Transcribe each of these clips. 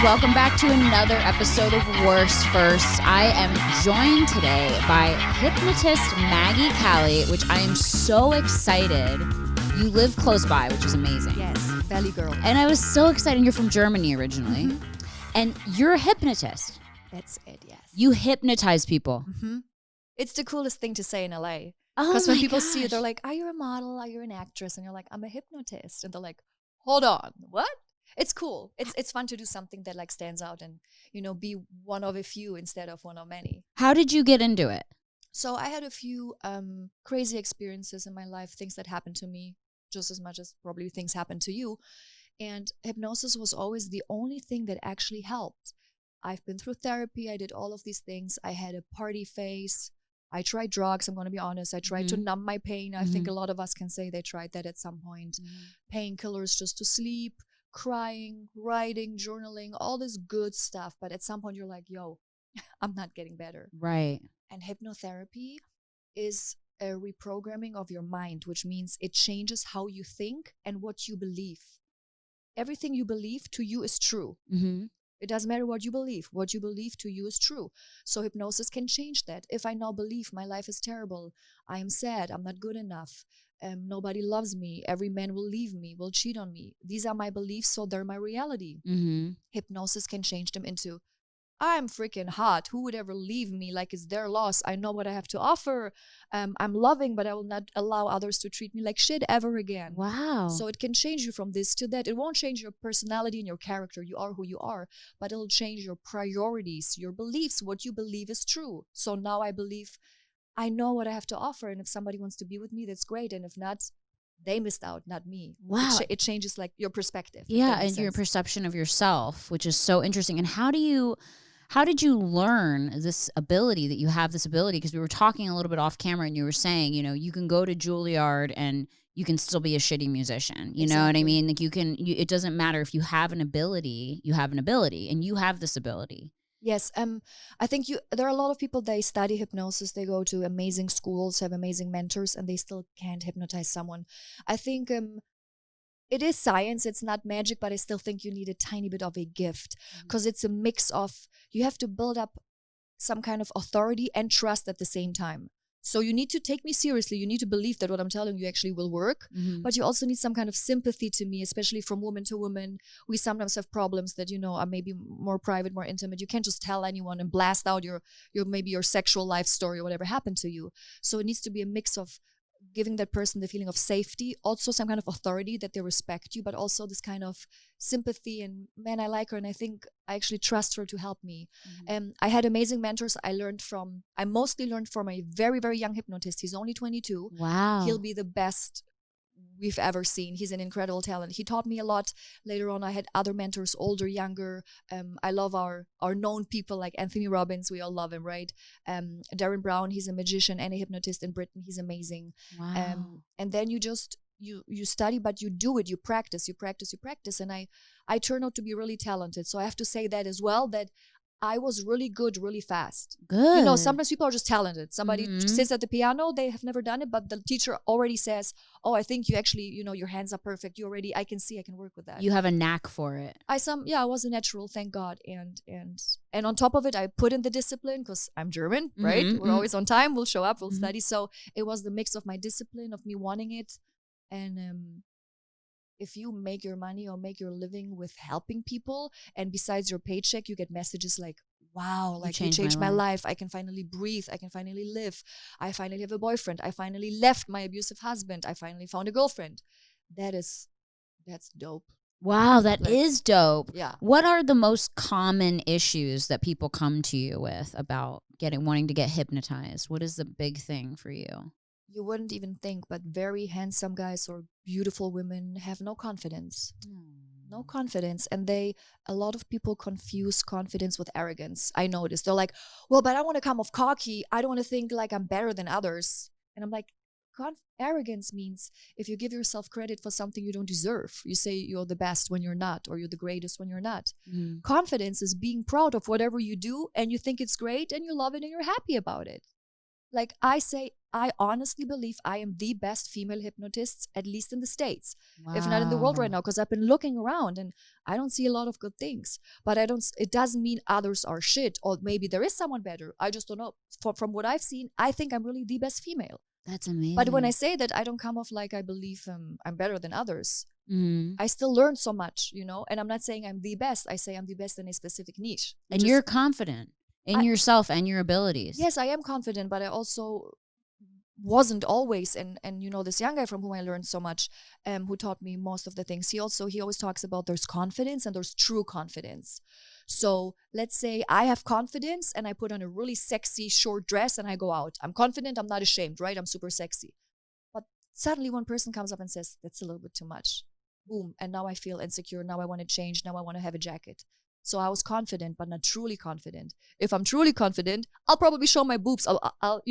welcome back to another episode of Worst First. I am joined today by Hypnotist Maggie Kalley, which I am so excited. You live close by, which is amazing. Yes, Valley girl. And I was so excited. You're from Germany originally. Mm-hmm. And you're a hypnotist. That's it, yes. You hypnotize people. Mm-hmm. It's the coolest thing to say in LA. Oh, because when people gosh. see you, they're like, are you a model? Are you an actress? And you're like, I'm a hypnotist. And they're like, hold on, what? It's cool. It's fun to do something that like stands out and, you know, be one of a few instead of one of many. How did you get into it? So I had a few crazy experiences in my life, things that happened to me just as much as probably things happen to you. And hypnosis was always the only thing that actually helped. I've been through therapy. I did all of these things. I had a party phase. I tried drugs. I'm going to be honest. I tried to numb my pain. I think a lot of us can say they tried that at some point. Painkillers just to sleep, crying, writing, journaling, all this good stuff. But at some point you're like, yo, I'm not getting better. Right. And hypnotherapy is a reprogramming of your mind, which means it changes how you think and what you believe. Everything you believe to you is true. Mm-hmm. It doesn't matter what you believe. What you believe to you is true. So hypnosis can change that. If I now believe my life is terrible, I am sad, I'm not good enough, nobody loves me, every man will leave me, will cheat on me. These are my beliefs, so they're my reality. Mm-hmm. Hypnosis can change them into, I'm freaking hot. Who would ever leave me? Like it's their loss. I know what I have to offer. I'm loving, but I will not allow others to treat me like shit ever again. Wow. So it can change you from this to that. It won't change your personality and your character. You are who you are, but it'll change your priorities, your beliefs, what you believe is true. So now I believe I know what I have to offer. And if somebody wants to be with me, that's great. And if not, they missed out, not me. Wow. It changes like your perspective. Yeah, and your perception of yourself, which is so interesting. And how did you learn this ability that you have this ability? Because we were talking a little bit off camera and you were saying, you know, you can go to Juilliard and you can still be a shitty musician. You know what I mean? Like it doesn't matter if you have an ability, you have an ability and you have this ability. Yes. I think there are a lot of people, they study hypnosis, they go to amazing schools, have amazing mentors, and they still can't hypnotize someone. I think it is science, it's not magic, but I still think you need a tiny bit of a gift because it's a mix of, you have to build up some kind of authority and trust at the same time. So you need to take me seriously. You need to believe that what I'm telling you actually will work, but you also need some kind of sympathy to me, especially from woman to woman. We sometimes have problems that, you know, are maybe more private, more intimate. You can't just tell anyone and blast out your maybe your sexual life story or whatever happened to you. So it needs to be a mix of giving that person the feeling of safety, also some kind of authority that they respect you, but also this kind of sympathy and, man, I like her and I think I actually trust her to help me. I had amazing mentors. I mostly learned from a very, very young hypnotist. He's only 22. Wow. He'll be the best we've ever seen. He's an incredible talent. He taught me a lot. Later on, I had other mentors, older, younger. I love our known people like Anthony Robbins. We all love him, right? Darren Brown, he's a magician and a hypnotist in Britain. He's amazing. Wow. And then you just, you study, but you do it. You practice. And I turned out to be really talented. So I have to say that as well, that I was really good, really fast. Good. You know, sometimes people are just talented. Somebody sits at the piano, they have never done it, but the teacher already says, oh, I think you actually, you know, your hands are perfect. I can see, I can work with that. You have a knack for it. I was a natural, thank God. And on top of it, I put in the discipline because I'm German, right? We're always on time. We'll show up, we'll study. So it was the mix of my discipline, of me wanting it. And if you make your money or make your living with helping people, and besides your paycheck, you get messages like, wow, like you changed my life. I can finally breathe. I can finally live. I finally have a boyfriend. I finally left my abusive husband. I finally found a girlfriend. That's dope. Wow, that is dope. Yeah. What are the most common issues that people come to you with about wanting to get hypnotized? What is the big thing for you? You wouldn't even think, but very handsome guys or beautiful women have no confidence. No confidence. And a lot of people confuse confidence with arrogance. I noticed. They're like, well, but I want to come off cocky. I don't want to think like I'm better than others. And I'm like, arrogance means if you give yourself credit for something you don't deserve. You say you're the best when you're not, or you're the greatest when you're not. Confidence is being proud of whatever you do and you think it's great and you love it and you're happy about it. Like I say, I honestly believe I am the best female hypnotist, at least in the States, if not in the world right now, because I've been looking around and I don't see a lot of good things. But it doesn't mean others are shit, or maybe there is someone better. I just don't know. From what I've seen, I think I'm really the best female. That's amazing. But when I say that, I don't come off like I believe I'm better than others. Mm-hmm. I still learn so much, and I'm not saying I'm the best. I say I'm the best in a specific niche. And you're confident in yourself and your abilities. Yes, I am confident, but I also wasn't always. And this young guy from whom I learned so much, who taught me most of the things, he always talks about there's confidence and there's true confidence. So let's say I have confidence and I put on a really sexy short dress and I go out. I'm confident, I'm not ashamed, right? I'm super sexy. But suddenly one person comes up and says, that's a little bit too much. Boom. And now I feel insecure. Now I want to change. Now I want to have a jacket. So I was confident, but not truly confident. If I'm truly confident, I'll probably show my boobs. I'll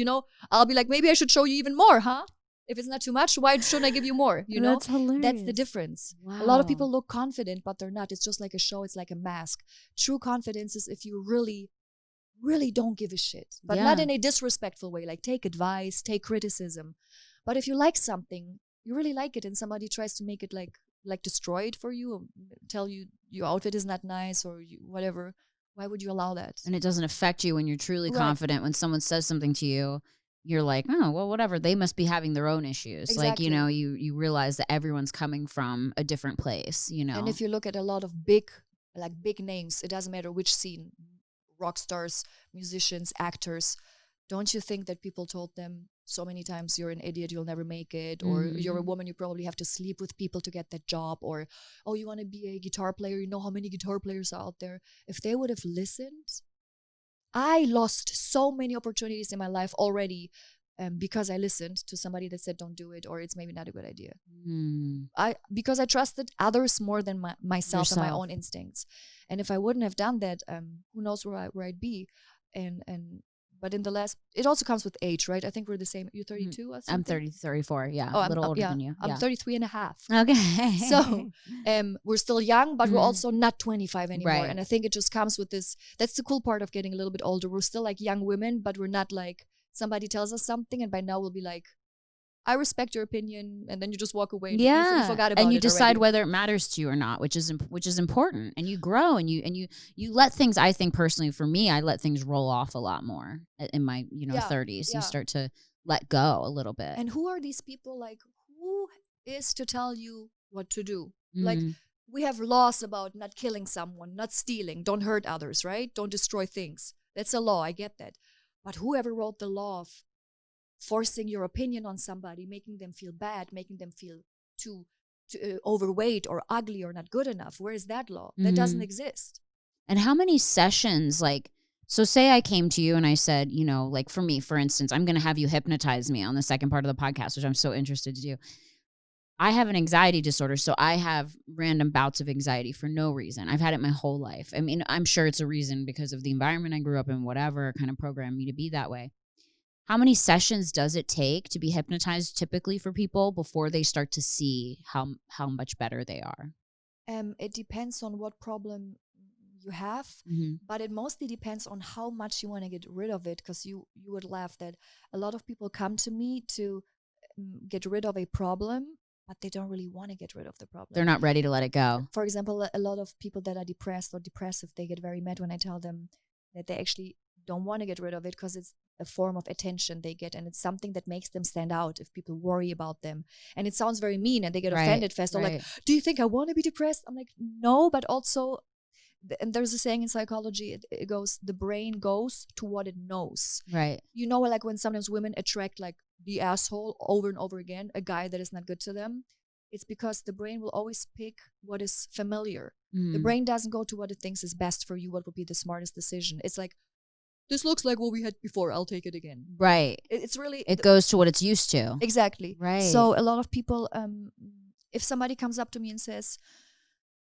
be like, maybe I should show you even more, huh? If it's not too much, why shouldn't I give you more? That's hilarious. That's the difference. Wow. A lot of people look confident, but they're not. It's just like a show. It's like a mask. True confidence is if you really, really don't give a shit, but not in a disrespectful way. Like take advice, take criticism. But if you like something, you really like it, and somebody tries to make it like destroy it for you, or tell you your outfit is not nice or whatever, why would you allow that? And it doesn't affect you when you're truly confident. When someone says something to you, you're like, oh, well, whatever. They must be having their own issues. Exactly. Like, you realize that everyone's coming from a different place, And if you look at a lot of big names, it doesn't matter which scene, rock stars, musicians, actors, don't you think that people told them so many times, you're an idiot, you'll never make it, or you're a woman, you probably have to sleep with people to get that job, or, oh, you want to be a guitar player, you know how many guitar players are out there. If they would have listened, I lost so many opportunities in my life already, because I listened to somebody that said don't do it, or it's maybe not a good idea. Because I trusted others more than myself and my own instincts. And if I wouldn't have done that, who knows where I'd be. But in the last, it also comes with age, right? I think we're the same. You're 32 or something? I'm 34, yeah. Oh, a little older than you. I'm 33 and a half. Okay. So we're still young, but we're also not 25 anymore. Right. And I think it just comes with this. That's the cool part of getting a little bit older. We're still like young women, but we're not like somebody tells us something and by now we'll be like, I respect your opinion, and then you just walk away. And you forgot about it. And you decide already. whether it matters to you or not, which is important. And you grow, and you let things. I think personally, for me, I let things roll off a lot more in my 30s. You start to let go a little bit. And who are these people? Like, who is to tell you what to do? Like, we have laws about not killing someone, not stealing, don't hurt others, right? Don't destroy things. That's a law. I get that. But whoever wrote the law of forcing your opinion on somebody, making them feel bad, making them feel too overweight or ugly or not good enough. Where is that law? That doesn't exist. And how many sessions, so say I came to you and I said, like for me, for instance, I'm going to have you hypnotize me on the second part of the podcast, which I'm so interested to do. I have an anxiety disorder, so I have random bouts of anxiety for no reason. I've had it my whole life. I mean, I'm sure it's a reason because of the environment I grew up in, whatever kind of programmed me to be that way. How many sessions does it take to be hypnotized typically for people before they start to see how much better they are? It depends on what problem you have, but it mostly depends on how much you want to get rid of it, because you would laugh that a lot of people come to me to get rid of a problem, but they don't really want to get rid of the problem. They're not ready to let it go. For example, a lot of people that are depressed or depressive, they get very mad when I tell them that they actually don't want to get rid of it because it's a form of attention they get, and it's something that makes them stand out if people worry about them. And it sounds very mean and they get offended fast. They're like, do you think I want to be depressed? I'm like, no, but also, and there's a saying in psychology, it goes, the brain goes to what it knows. Right. Like when sometimes women attract like the asshole over and over again, a guy that is not good to them, it's because the brain will always pick what is familiar. The brain doesn't go to what it thinks is best for you, what would be the smartest decision. It's like, this looks like what we had before, I'll take it again. Right. It's really... It goes to what it's used to. Exactly. Right. So a lot of people, if somebody comes up to me and says,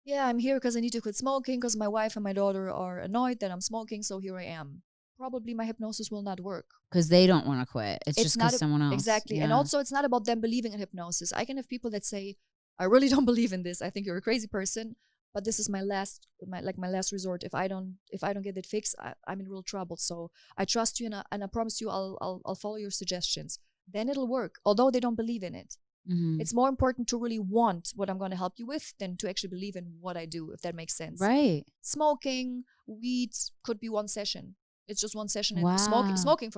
yeah, I'm here because I need to quit smoking because my wife and my daughter are annoyed that I'm smoking, so here I am. Probably my hypnosis will not work. Because they don't want to quit. It's just because someone else. Exactly. Yeah. And also, it's not about them believing in hypnosis. I can have people that say, I really don't believe in this. I think you're a crazy person. But this is my last resort. If I don't get it fixed, I'm in real trouble. So I trust you, and I promise you, I'll follow your suggestions. then it'll work, although they don't believe in it. Mm-hmm. It's more important to really want what I'm going to help you with than to actually believe in what I do, if that makes sense. Right. Smoking, weed could be one session. It's just one session. And Wow.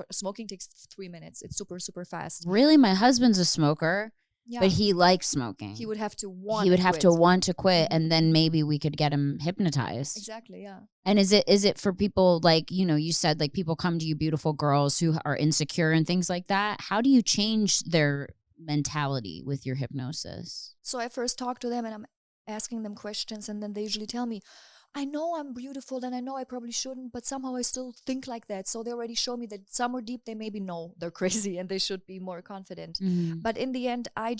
smoking takes 3 minutes. It's super, super fast. Really? My husband's a smoker, Yeah. but he likes smoking. He would have to want to quit, and then maybe we could get him hypnotized. Exactly, yeah. And is it for people like, you said like people come to you, beautiful girls who are insecure and things like that. How do you change their mentality with your hypnosis? So I first talk to them and I'm asking them questions, and then they usually tell me, I know I'm beautiful and I know I probably shouldn't, but somehow I still think like that. So they already show me that somewhere deep they maybe know they're crazy and they should be more confident. Mm-hmm. But in the end, I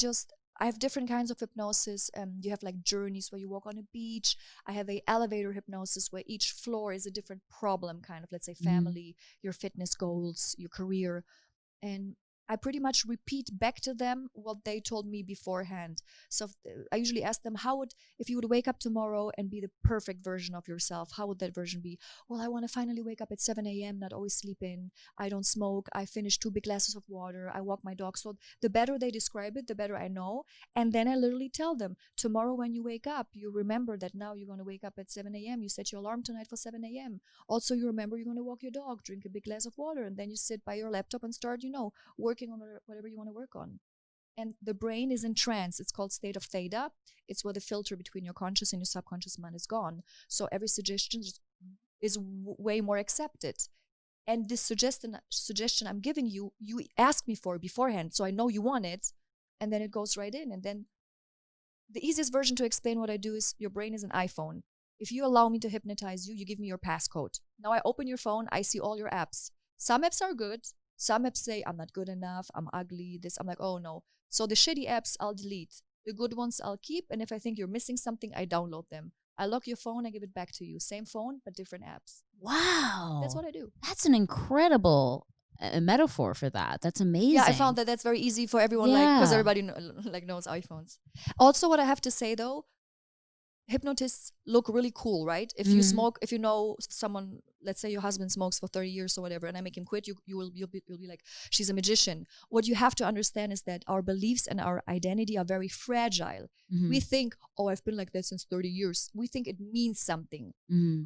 have different kinds of hypnosis. You have like journeys where you walk on a beach. I have a elevator hypnosis where each floor is a different problem, kind of, let's say family, your fitness goals, your career. And I pretty much repeat back to them what they told me beforehand. So I usually ask them, if you would wake up tomorrow and be the perfect version of yourself, how would that version be? Well, I want to finally wake up at 7 a.m., not always sleep in. I don't smoke. I finish 2 big glasses of water. I walk my dog. So the better they describe it, the better I know. And then I literally tell them, tomorrow when you wake up, you remember that now you're going to wake up at 7 a.m. You set your alarm tonight for 7 a.m. Also, you remember you're going to walk your dog, drink a big glass of water, and then you sit by your laptop and start, working on whatever you want to work on. And the brain is in trance. It's called state of theta. It's where the filter between your conscious and your subconscious mind is gone. So every suggestion is way more accepted. And this suggestion I'm giving you, you ask me for beforehand, so I know you want it, and then it goes right in. And then the easiest version to explain what I do is your brain is an iPhone. If you allow me to hypnotize you, you give me your passcode. Now I open your phone, I see all your apps. Some apps are good. Some apps say, I'm not good enough, I'm ugly, this. I'm like, oh no. So the shitty apps, I'll delete. The good ones, I'll keep. And if I think you're missing something, I download them. I lock your phone, I give it back to you. Same phone, but different apps. Wow. That's what I do. That's an incredible metaphor for that. That's amazing. Yeah, I found that that's very easy for everyone, because everybody knows iPhones. Also, what I have to say though, hypnotists look really cool, right? If you smoke, if you know someone, let's say your husband smokes for 30 years or whatever, and I make him quit, you'll be like, she's a magician. What you have to understand is that our beliefs and our identity are very fragile. We think, oh, I've been like that since 30 years. We think it means something.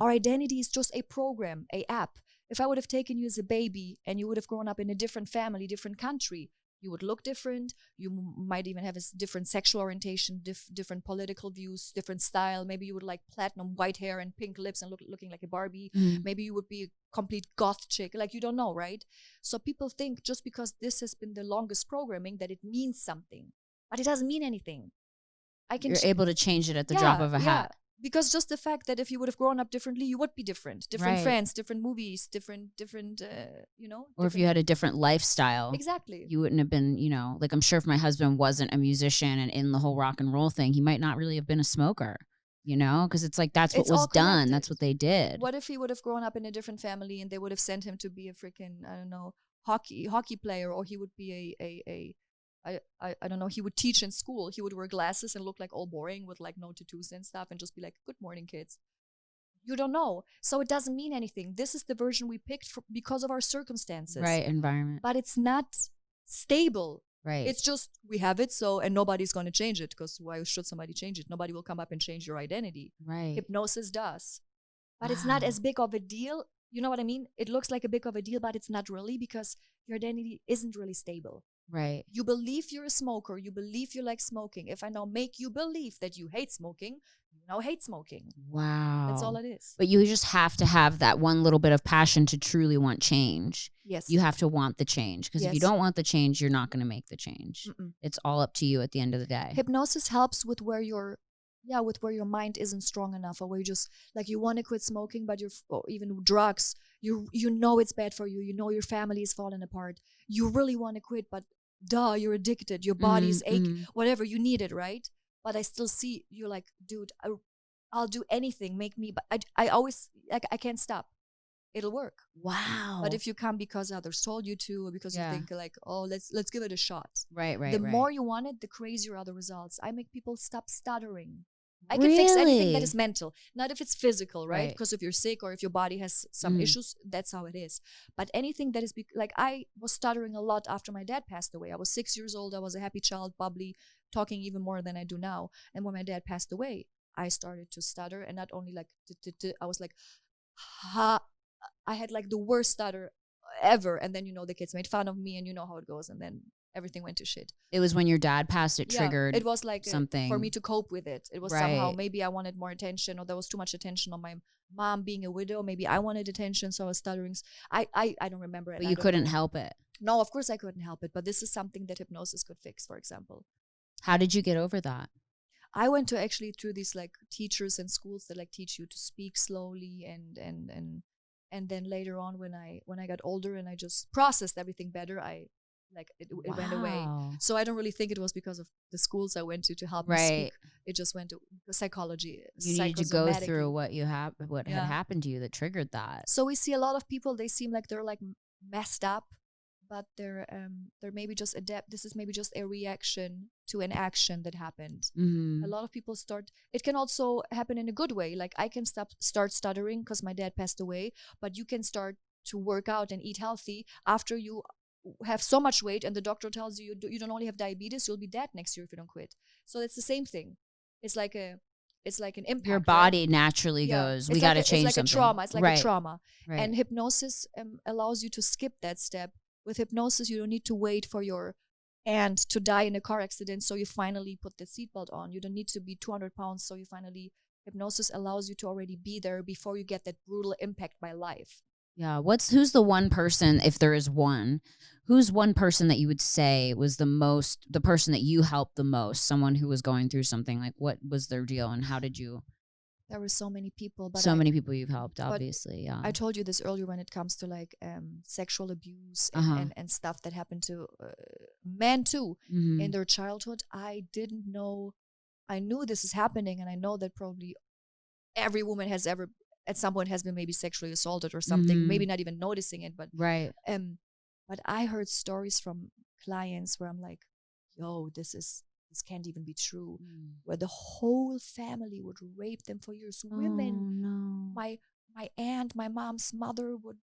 Our identity is just a program, a app. If I would have taken you as a baby and you would have grown up in a different family, different country, you would look different. You might even have a different sexual orientation, different political views, different style. Maybe you would like platinum white hair and pink lips and looking like a Barbie. Maybe you would be a complete goth chick. Like, you don't know, right? So people think just because this has been the longest programming that it means something. But it doesn't mean anything. You're able to change it at the drop of a hat. Because just the fact that if you would have grown up differently, you would be different. Different friends, different movies, different, Or if you had a different lifestyle. Exactly. You wouldn't have been, like I'm sure if my husband wasn't a musician and in the whole rock and roll thing, he might not really have been a smoker, because it's like that's what was done. That's what they did. What if he would have grown up in a different family and they would have sent him to be a freaking, I don't know, hockey player, or he would be I don't know, he would teach in school. He would wear glasses and look like all boring with like no tattoos and stuff and just be like, good morning, kids. You don't know. So it doesn't mean anything. This is the version we picked because of our circumstances. Right, environment. But it's not stable. Right. It's just, we have it, and nobody's going to change it, because why should somebody change it? Nobody will come up and change your identity. Right. Hypnosis does. But it's not as big of a deal. You know what I mean? It looks like a big of a deal, but it's not really, because your identity isn't really stable. Right. You believe you're a smoker. You believe you like smoking. If I now make you believe that you hate smoking, you now hate smoking. Wow. That's all it is. But you just have to have that one little bit of passion to truly want change. Yes. You have to want the change, because if you don't want the change, you're not going to make the change. It's all up to you at the end of the day. Hypnosis helps with where your mind isn't strong enough, or where you just like, you want to quit smoking, but or even drugs, you know it's bad for you. You know your family is falling apart. You really want to quit, but you're addicted. Your body's ache, whatever, you need it, right? But I still see you're like, dude, I'll do anything. Make me, but I always like, I can't stop. It'll work. Wow. But if you come because others told you to, or because you think like, oh, let's give it a shot. Right. The more you want it, the crazier are the results. I make people stop stuttering. I can fix anything that Really? is mental, not if it's physical, right? Right. Because if you're sick or if your body has some issues, that's how it is. But anything that is like, I was stuttering a lot after my dad passed away. I was 6 years old. I was a happy child, bubbly, talking even more than I do now. And when my dad passed away, I started to stutter, and not only like I was like, ha. I had like the worst stutter ever. And then the kids made fun of me, and you know how it goes. And then everything went to shit. It was when your dad passed, it Yeah, triggered it was like something. for me to cope with it. It was somehow, Right. maybe I wanted more attention, or there was too much attention on my mom being a widow. Maybe I wanted attention, so I was stuttering. I don't remember it. But I you don't couldn't know. help it. No, of course I couldn't help it. But this is something that hypnosis could fix, for example. How did you get over that? I went to actually through these like teachers and schools that like teach you to speak slowly, and then later on when I got older and I just processed everything better, it went away. Wow. So I don't really think it was because of the schools I went to help me Right. speak. It just went to psychology. You needed to go through psychosomatically. what had Yeah. happened to you that triggered that. So we see a lot of people, they seem like they're like messed up, but they're maybe just this is maybe just a reaction to an action that happened. Mhm. A lot of people it can also happen in a good way. Like I can start stuttering because my dad passed away, but you can start to work out and eat healthy after you have so much weight, and the doctor tells you you don't only have diabetes, you'll be dead next year if you don't quit. So it's the same thing. It's like an impact. Your right? body naturally goes, we got to change it's like something. a trauma. It's like Right. a trauma. Right. And hypnosis allows you to skip that step. With hypnosis, you don't need to wait for your aunt to die in a car accident, so you finally put the seatbelt on. You don't need to be 200 pounds, so you finally, hypnosis allows you to already be there before you get that brutal impact by life. Yeah. Who's the one person, if there is one, who's one person that you would say was the person that you helped the most, someone who was going through something? Like, what was their deal and how did you? There were so many people, but Many people you've helped, obviously. Yeah. I told you this earlier when it comes to like sexual abuse and stuff that happened to men too in their childhood. I didn't know. I knew this is happening, and I know that probably every woman has ever at some point has been maybe sexually assaulted or something, maybe not even noticing it, but right. But I heard stories from clients where I'm like, yo, this can't even be true. Where the whole family would rape them for years. Women, no. my aunt, my mom's mother would,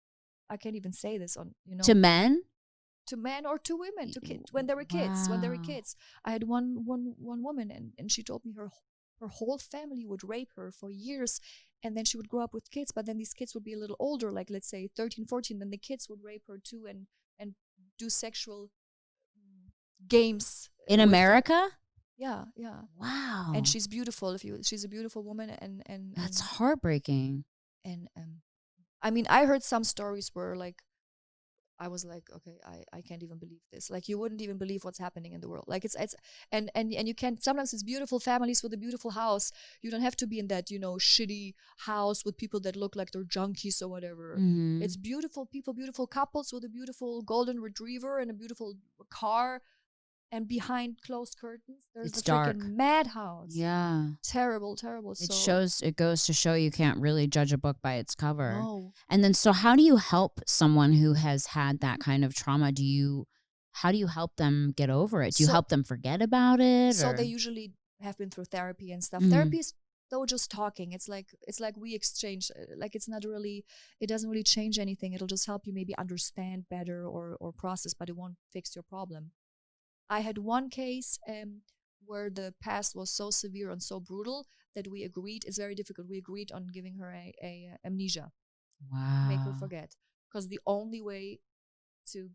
I can't even say this on, To men? To men or to women, to kids when they were kids. When they were kids, I had one woman, and she told me her whole family would rape her for years, and then she would grow up with kids, but then these kids would be a little older, like let's say 13, 14, then the kids would rape her too and do sexual games in America. Yeah. Wow. And she's beautiful. She's a beautiful woman, and that's heartbreaking. And I mean, I heard some stories where like I was like, okay, I can't even believe this. Like, you wouldn't even believe what's happening in the world. Like, and you can't, sometimes it's beautiful families with a beautiful house. You don't have to be in that, shitty house with people that look like they're junkies or whatever. It's beautiful people, beautiful couples with a beautiful golden retriever and a beautiful car. And behind closed curtains, there's it's a dark freaking madhouse. Yeah. Terrible. It goes to show you can't really judge a book by its cover. No. And then, so how do you help someone who has had that kind of trauma? How do you help them get over it? Do you help them forget about it? So they usually have been through therapy and stuff. Therapy is though just talking. It's like we exchange, like it doesn't really change anything. It'll just help you maybe understand better or process, but it won't fix your problem. I had one case where the past was so severe and so brutal that we agreed, it's very difficult, we agreed on giving her a amnesia. Wow. Make her forget. Because the only way to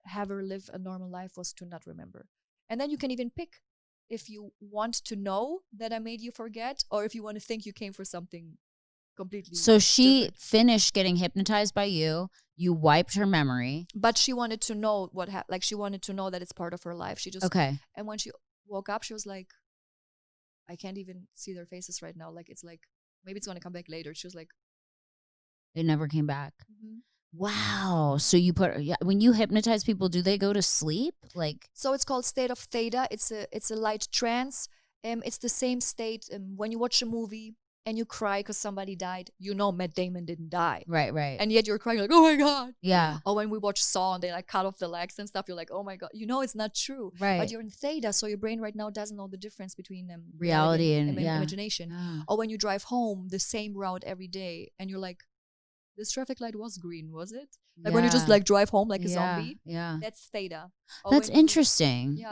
have her live a normal life was to not remember. And then you can even pick if you want to know that I made you forget, or if you want to think you came for something completely So she different. finished getting hypnotized by you. You wiped her memory. But she wanted to know what happened. Like, she wanted to know that it's part of her life. She just... Okay. And when she woke up, she was like, I can't even see their faces right now. Like, it's like, maybe it's going to come back later. She was like... It never came back. Wow. So when you hypnotize people, do they go to sleep? Like... So it's called state of theta. It's a light trance. It's the same state when you watch a movie and you cry because somebody died, you know Matt Damon didn't die. Right. And yet you're crying like, oh my God. Yeah. Or when we watch Saw and they like cut off the legs and stuff, you're like, oh my God. You know it's not true. Right. But you're in theta, so your brain right now doesn't know the difference between reality and imagination. Yeah. Or when you drive home the same route every day and you're like, this traffic light was green, was it? Like when you just like drive home like a zombie. Yeah. That's theta. Or That's interesting.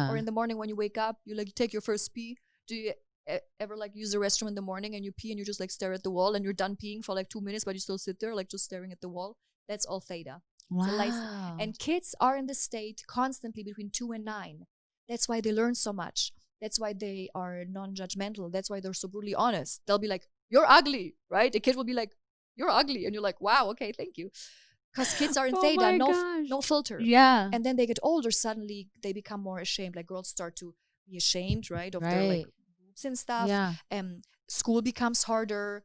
Or in the morning when you wake up, you like take your first pee. Do you ever like use the restroom in the morning and you pee and you just like stare at the wall and you're done peeing for like 2 minutes, but you still sit there like just staring at the wall? That's all theta. Wow. And kids are in this state constantly between 2 and 9. That's why they learn so much. That's why they are non-judgmental. That's why they're so brutally honest. They'll be like, you're ugly, right? The kid will be like, you're ugly. And you're like, wow, okay, thank you. Because kids are in theta, no filter. Yeah. And then they get older, suddenly they become more ashamed. Like girls start to be ashamed, right? Of their like boobs and stuff. Yeah. School becomes harder.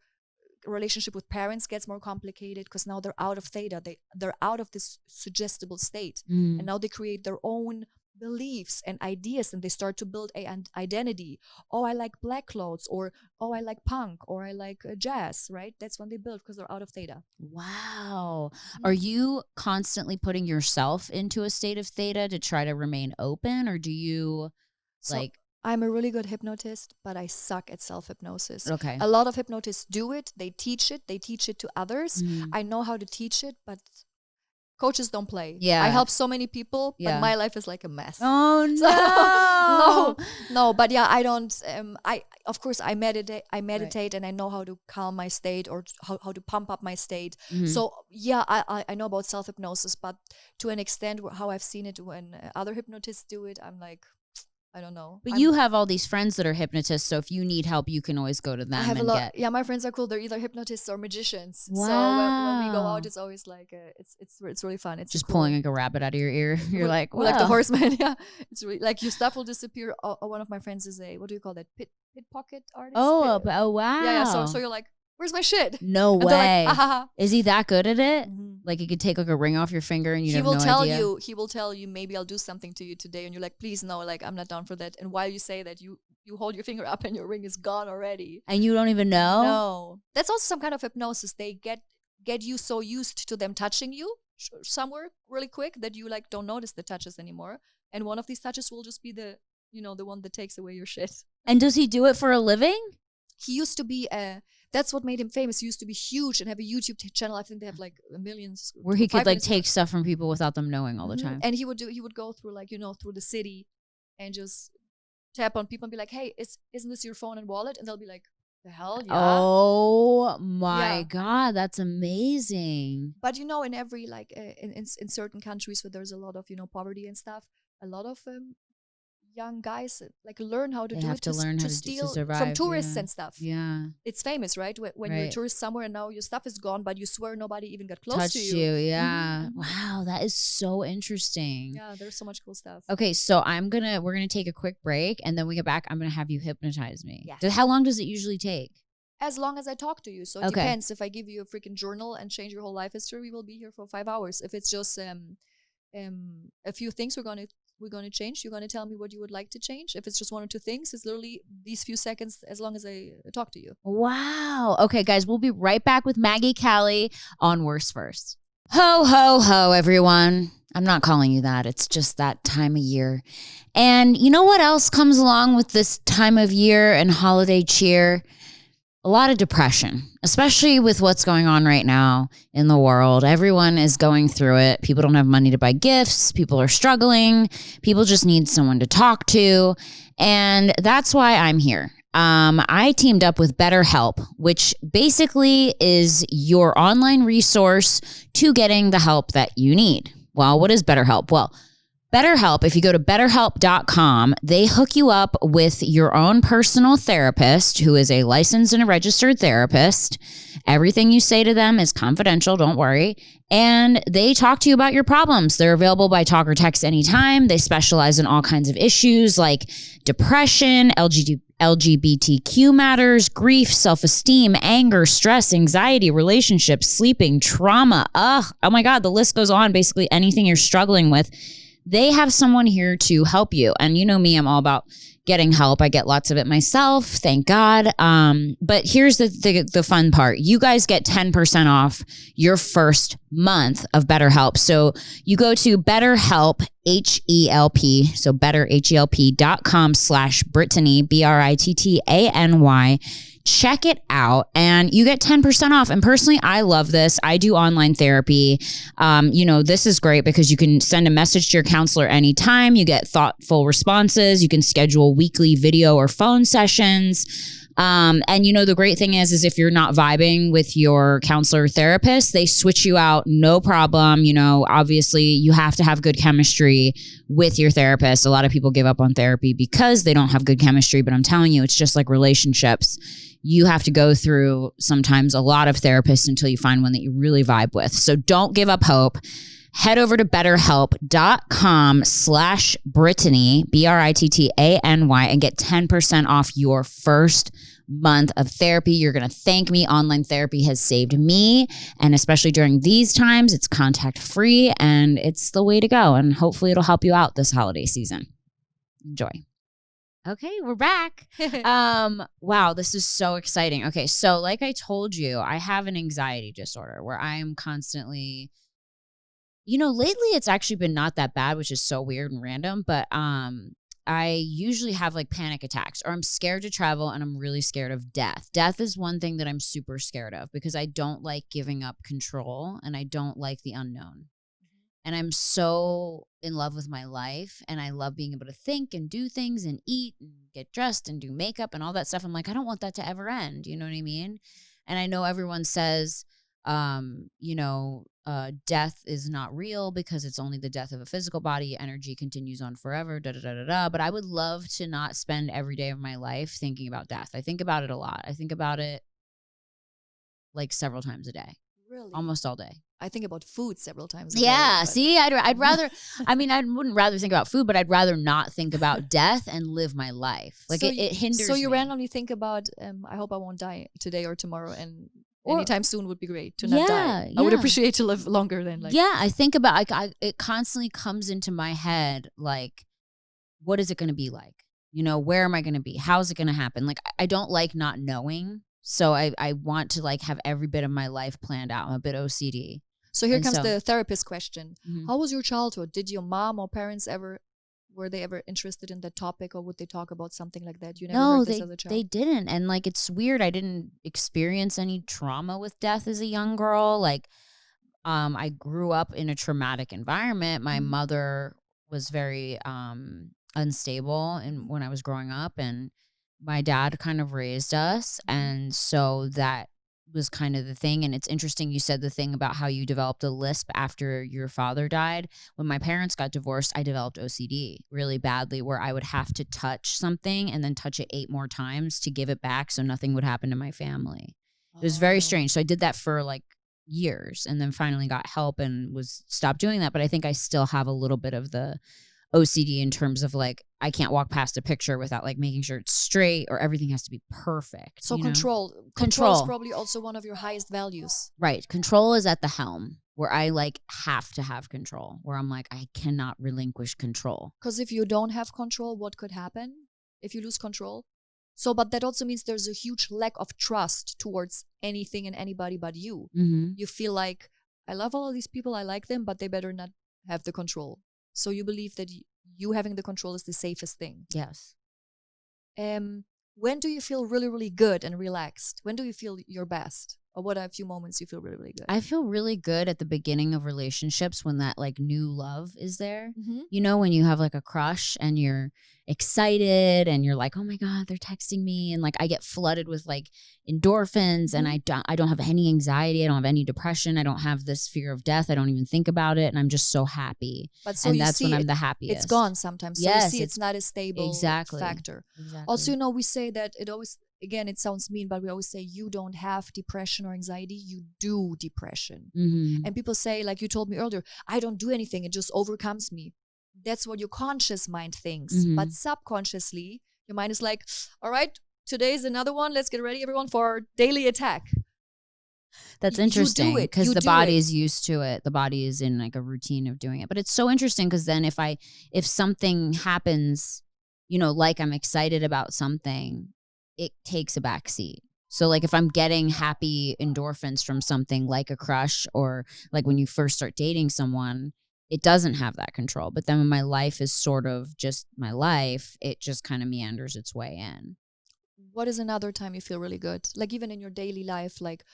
Relationship with parents gets more complicated because now they're out of theta. They're out of this suggestible state. And now they create their own beliefs and ideas, and they start to build an identity. Oh, I like black clothes, or oh, I like punk, or I like jazz, right? That's when they build because they're out of theta. Wow. Are you constantly putting yourself into a state of theta to try to remain open, or do you I'm a really good hypnotist, but I suck at self-hypnosis. Okay. A lot of hypnotists do it. They teach it to others. I know how to teach it, but coaches don't play. Yeah. I help so many people, but my life is like a mess. Oh no. No, but yeah, I don't, of course I meditate and I know how to calm my state or how to pump up my state. So yeah, I know about self-hypnosis, but to an extent how I've seen it when other hypnotists do it, I'm like, I don't know. But you have all these friends that are hypnotists, so if you need help, you can always go to them. I have a lot. Yeah, my friends are cool. They're either hypnotists or magicians. Wow. So when we go out, it's always like it's really fun. It's just cool. pulling like a rabbit out of your ear. You're like, wow. Like the horseman. Yeah, it's really like your stuff will disappear. One of my friends is a, what do you call that? Pickpocket artist. Oh wow. Yeah. So you're like, where's my shit? No way. Like, ah. Is he that good at it? Like he could take like a ring off your finger and you have no idea? He will tell you, maybe I'll do something to you today. And you're like, please no, like I'm not down for that. And while you say that, you hold your finger up and your ring is gone already. And you don't even know? No. That's also some kind of hypnosis. They get you so used to them touching you somewhere really quick that you like don't notice the touches anymore. And one of these touches will just be the one that takes away your shit. And does he do it for a living? He used to be that's what made him famous. He used to be huge and have a YouTube channel. I think they have like millions. Where he could like take stuff from people without them knowing all the time. And he would go through like, through the city and just tap on people and be like, hey, isn't this your phone and wallet? And they'll be like, the hell, yeah. Oh my God, that's amazing. But in every like in certain countries where there's a lot of poverty and stuff, a lot of young guys like learn how to they do have it to learn how to steal survive, from tourists and stuff. Yeah, it's famous, right? When you're a tourist somewhere and now your stuff is gone, but you swear nobody even got close touched to you. Yeah. Wow, that is so interesting. Yeah, there's so much cool stuff. Okay, so we're gonna take a quick break, and then when we get back, I'm gonna have you hypnotize me. Yeah. How long does it usually take? As long as I talk to you. So it depends. If I give you a freaking journal and change your whole life history, we will be here for 5 hours. If it's just a few things we're going to change, you're going to tell me what you would like to change. If it's just one or two things, it's literally these few seconds as long as I talk to you. Wow. Okay, guys, we'll be right back with Maggie Kalley on Worst First. Ho, ho, ho, everyone. I'm not calling you that. It's just that time of year. And you know what else comes along with this time of year and holiday cheer? A lot of depression, especially with what's going on right now in the world. Everyone is going through it. People don't have money to buy gifts. People are struggling. People just need someone to talk to. And that's why I'm here. I teamed up with BetterHelp, which basically is your online resource to getting the help that you need. Well, what is BetterHelp? Well, BetterHelp, if you go to BetterHelp.com, they hook you up with your own personal therapist who is a licensed and a registered therapist. Everything you say to them is confidential, don't worry. And they talk to you about your problems. They're available by talk or text anytime. They specialize in all kinds of issues like depression, LGBTQ matters, grief, self-esteem, anger, stress, anxiety, relationships, sleeping, trauma. Oh my God, the list goes on. Basically anything you're struggling with. They have someone here to help you. And you know me, I'm all about getting help. I get lots of it myself, thank God. But here's the fun part. You guys get 10% off your first month of BetterHelp. So you go to BetterHelp, H-E-L-P, so betterhelp.com/Brittany, Brittany. Check it out and you get 10% off. And personally, I love this. I do online therapy. This is great because you can send a message to your counselor anytime. You get thoughtful responses. You can schedule weekly video or phone sessions. And the great thing is if you're not vibing with your counselor or therapist, they switch you out, no problem. Obviously you have to have good chemistry with your therapist. A lot of people give up on therapy because they don't have good chemistry, but I'm telling you, it's just like relationships. You have to go through sometimes a lot of therapists until you find one that you really vibe with. So don't give up hope. Head over to betterhelp.com/Brittany, Brittany, and get 10% off your first month of therapy. You're going to thank me. Online therapy has saved me. And especially during these times, it's contact free and it's the way to go. And hopefully it'll help you out this holiday season. Enjoy. Okay, we're back. Wow, this is so exciting. Okay, so like I told you, I have an anxiety disorder where I am constantly, lately it's actually been not that bad, which is so weird and random, but I usually have like panic attacks or I'm scared to travel and I'm really scared of death. Death is one thing that I'm super scared of because I don't like giving up control and I don't like the unknown. And I'm so in love with my life and I love being able to think and do things and eat and get dressed and do makeup and all that stuff. I'm like, I don't want that to ever end. You know what I mean? And I know everyone says, death is not real because it's only the death of a physical body. Energy continues on forever, But I would love to not spend every day of my life thinking about death. I think about it a lot. I think about it like several times a day. Really? Almost all day. I think about food several times a day. But... See, I'd rather, I wouldn't rather think about food, but I'd rather not think about death and live my life. Like so it hinders So you me. Randomly think about, I hope I won't die today or tomorrow and anytime soon would be great to not die. I would appreciate to live longer than I think about, it constantly comes into my head, like, what is it going to be like? Where am I going to be? How's it going to happen? Like, I don't like not knowing. So I want to like have every bit of my life planned out. I'm a bit OCD. So here comes the therapist question. Mm-hmm. How was your childhood? Did your mom or parents were they ever interested in that topic or would they talk about something like that? You never heard this as a child? They didn't. And like, it's weird. I didn't experience any trauma with death as a young girl. Like, I grew up in a traumatic environment. My mother was very unstable when I was growing up and my dad kind of raised us. And so that was kind of the thing. And it's interesting. You said the thing about how you developed a lisp after your father died. When my parents got divorced, I developed OCD really badly where I would have to touch something and then touch it 8 more times to give it back so nothing would happen to my family. It was very strange. So I did that for like years and then finally got help and stopped doing that. But I think I still have a little bit of the OCD in terms of like, I can't walk past a picture without like making sure it's straight or everything has to be perfect. So control is probably also one of your highest values. Right. Control is at the helm where I like have to have control, where I'm like, I cannot relinquish control. Because if you don't have control, what could happen if you lose control? So, but that also means there's a huge lack of trust towards anything and anybody but you. Mm-hmm. You feel like, I love all of these people, I like them, but they better not have the control. So you believe that you having the control is the safest thing. Yes. When do you feel really, really good and relaxed? When do you feel your best? Or what are a few moments you feel really, really good? I feel really good at the beginning of relationships when that like new love is there. Mm-hmm. When you have like a crush and you're excited and you're like, oh my God, they're texting me. And like, I get flooded with like endorphins and I don't have any anxiety. I don't have any depression. I don't have this fear of death. I don't even think about it. And I'm just so happy. But so and that's when I'm the happiest. It's gone sometimes. So yes, you see it's not a stable factor. Exactly. Also, we say that it always, again, it sounds mean, but we always say you don't have depression or anxiety. You do depression. Mm-hmm. And people say, like you told me earlier, I don't do anything. It just overcomes me. That's what your conscious mind thinks. Mm-hmm. But subconsciously, your mind is like, all right, today's another one. Let's get ready, everyone, for our daily attack. That's interesting because the body is used to it. The body is in like a routine of doing it. But it's so interesting because then if something happens like I'm excited about something, it takes a back seat. So like if I'm getting happy endorphins from something like a crush, or like when you first start dating someone, it doesn't have that control. But then when my life is sort of just my life, it just kind of meanders its way in. What is another time you feel really good? Like even in your daily life, like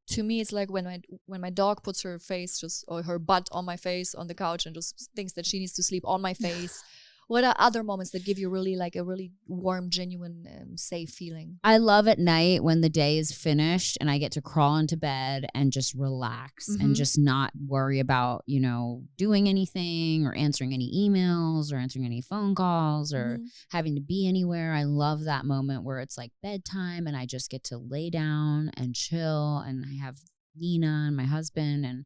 to me, it's like when my dog puts her face or her butt on my face on the couch and just thinks that she needs to sleep on my face. What are other moments that give you really like a really warm, genuine, safe feeling? I love at night when the day is finished and I get to crawl into bed and just relax and just not worry about, doing anything or answering any emails or answering any phone calls or having to be anywhere. I love that moment where it's like bedtime and I just get to lay down and chill, and I have Nina and my husband, and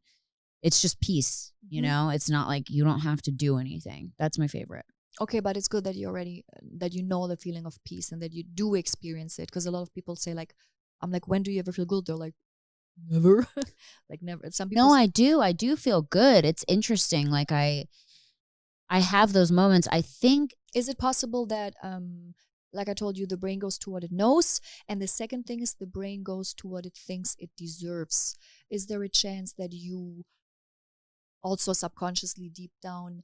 it's just peace, It's not like you don't have to do anything. That's my favorite. Okay, but it's good that that you know the feeling of peace and that you do experience it. Because a lot of people say like, I'm like, when do you ever feel good? They're like, never. Like never. Some people. No, I do. I do feel good. It's interesting. Like I have those moments. I think. Is it possible that, like I told you, the brain goes to what it knows, and the second thing is the brain goes to what it thinks it deserves? Is there a chance that you also subconsciously deep down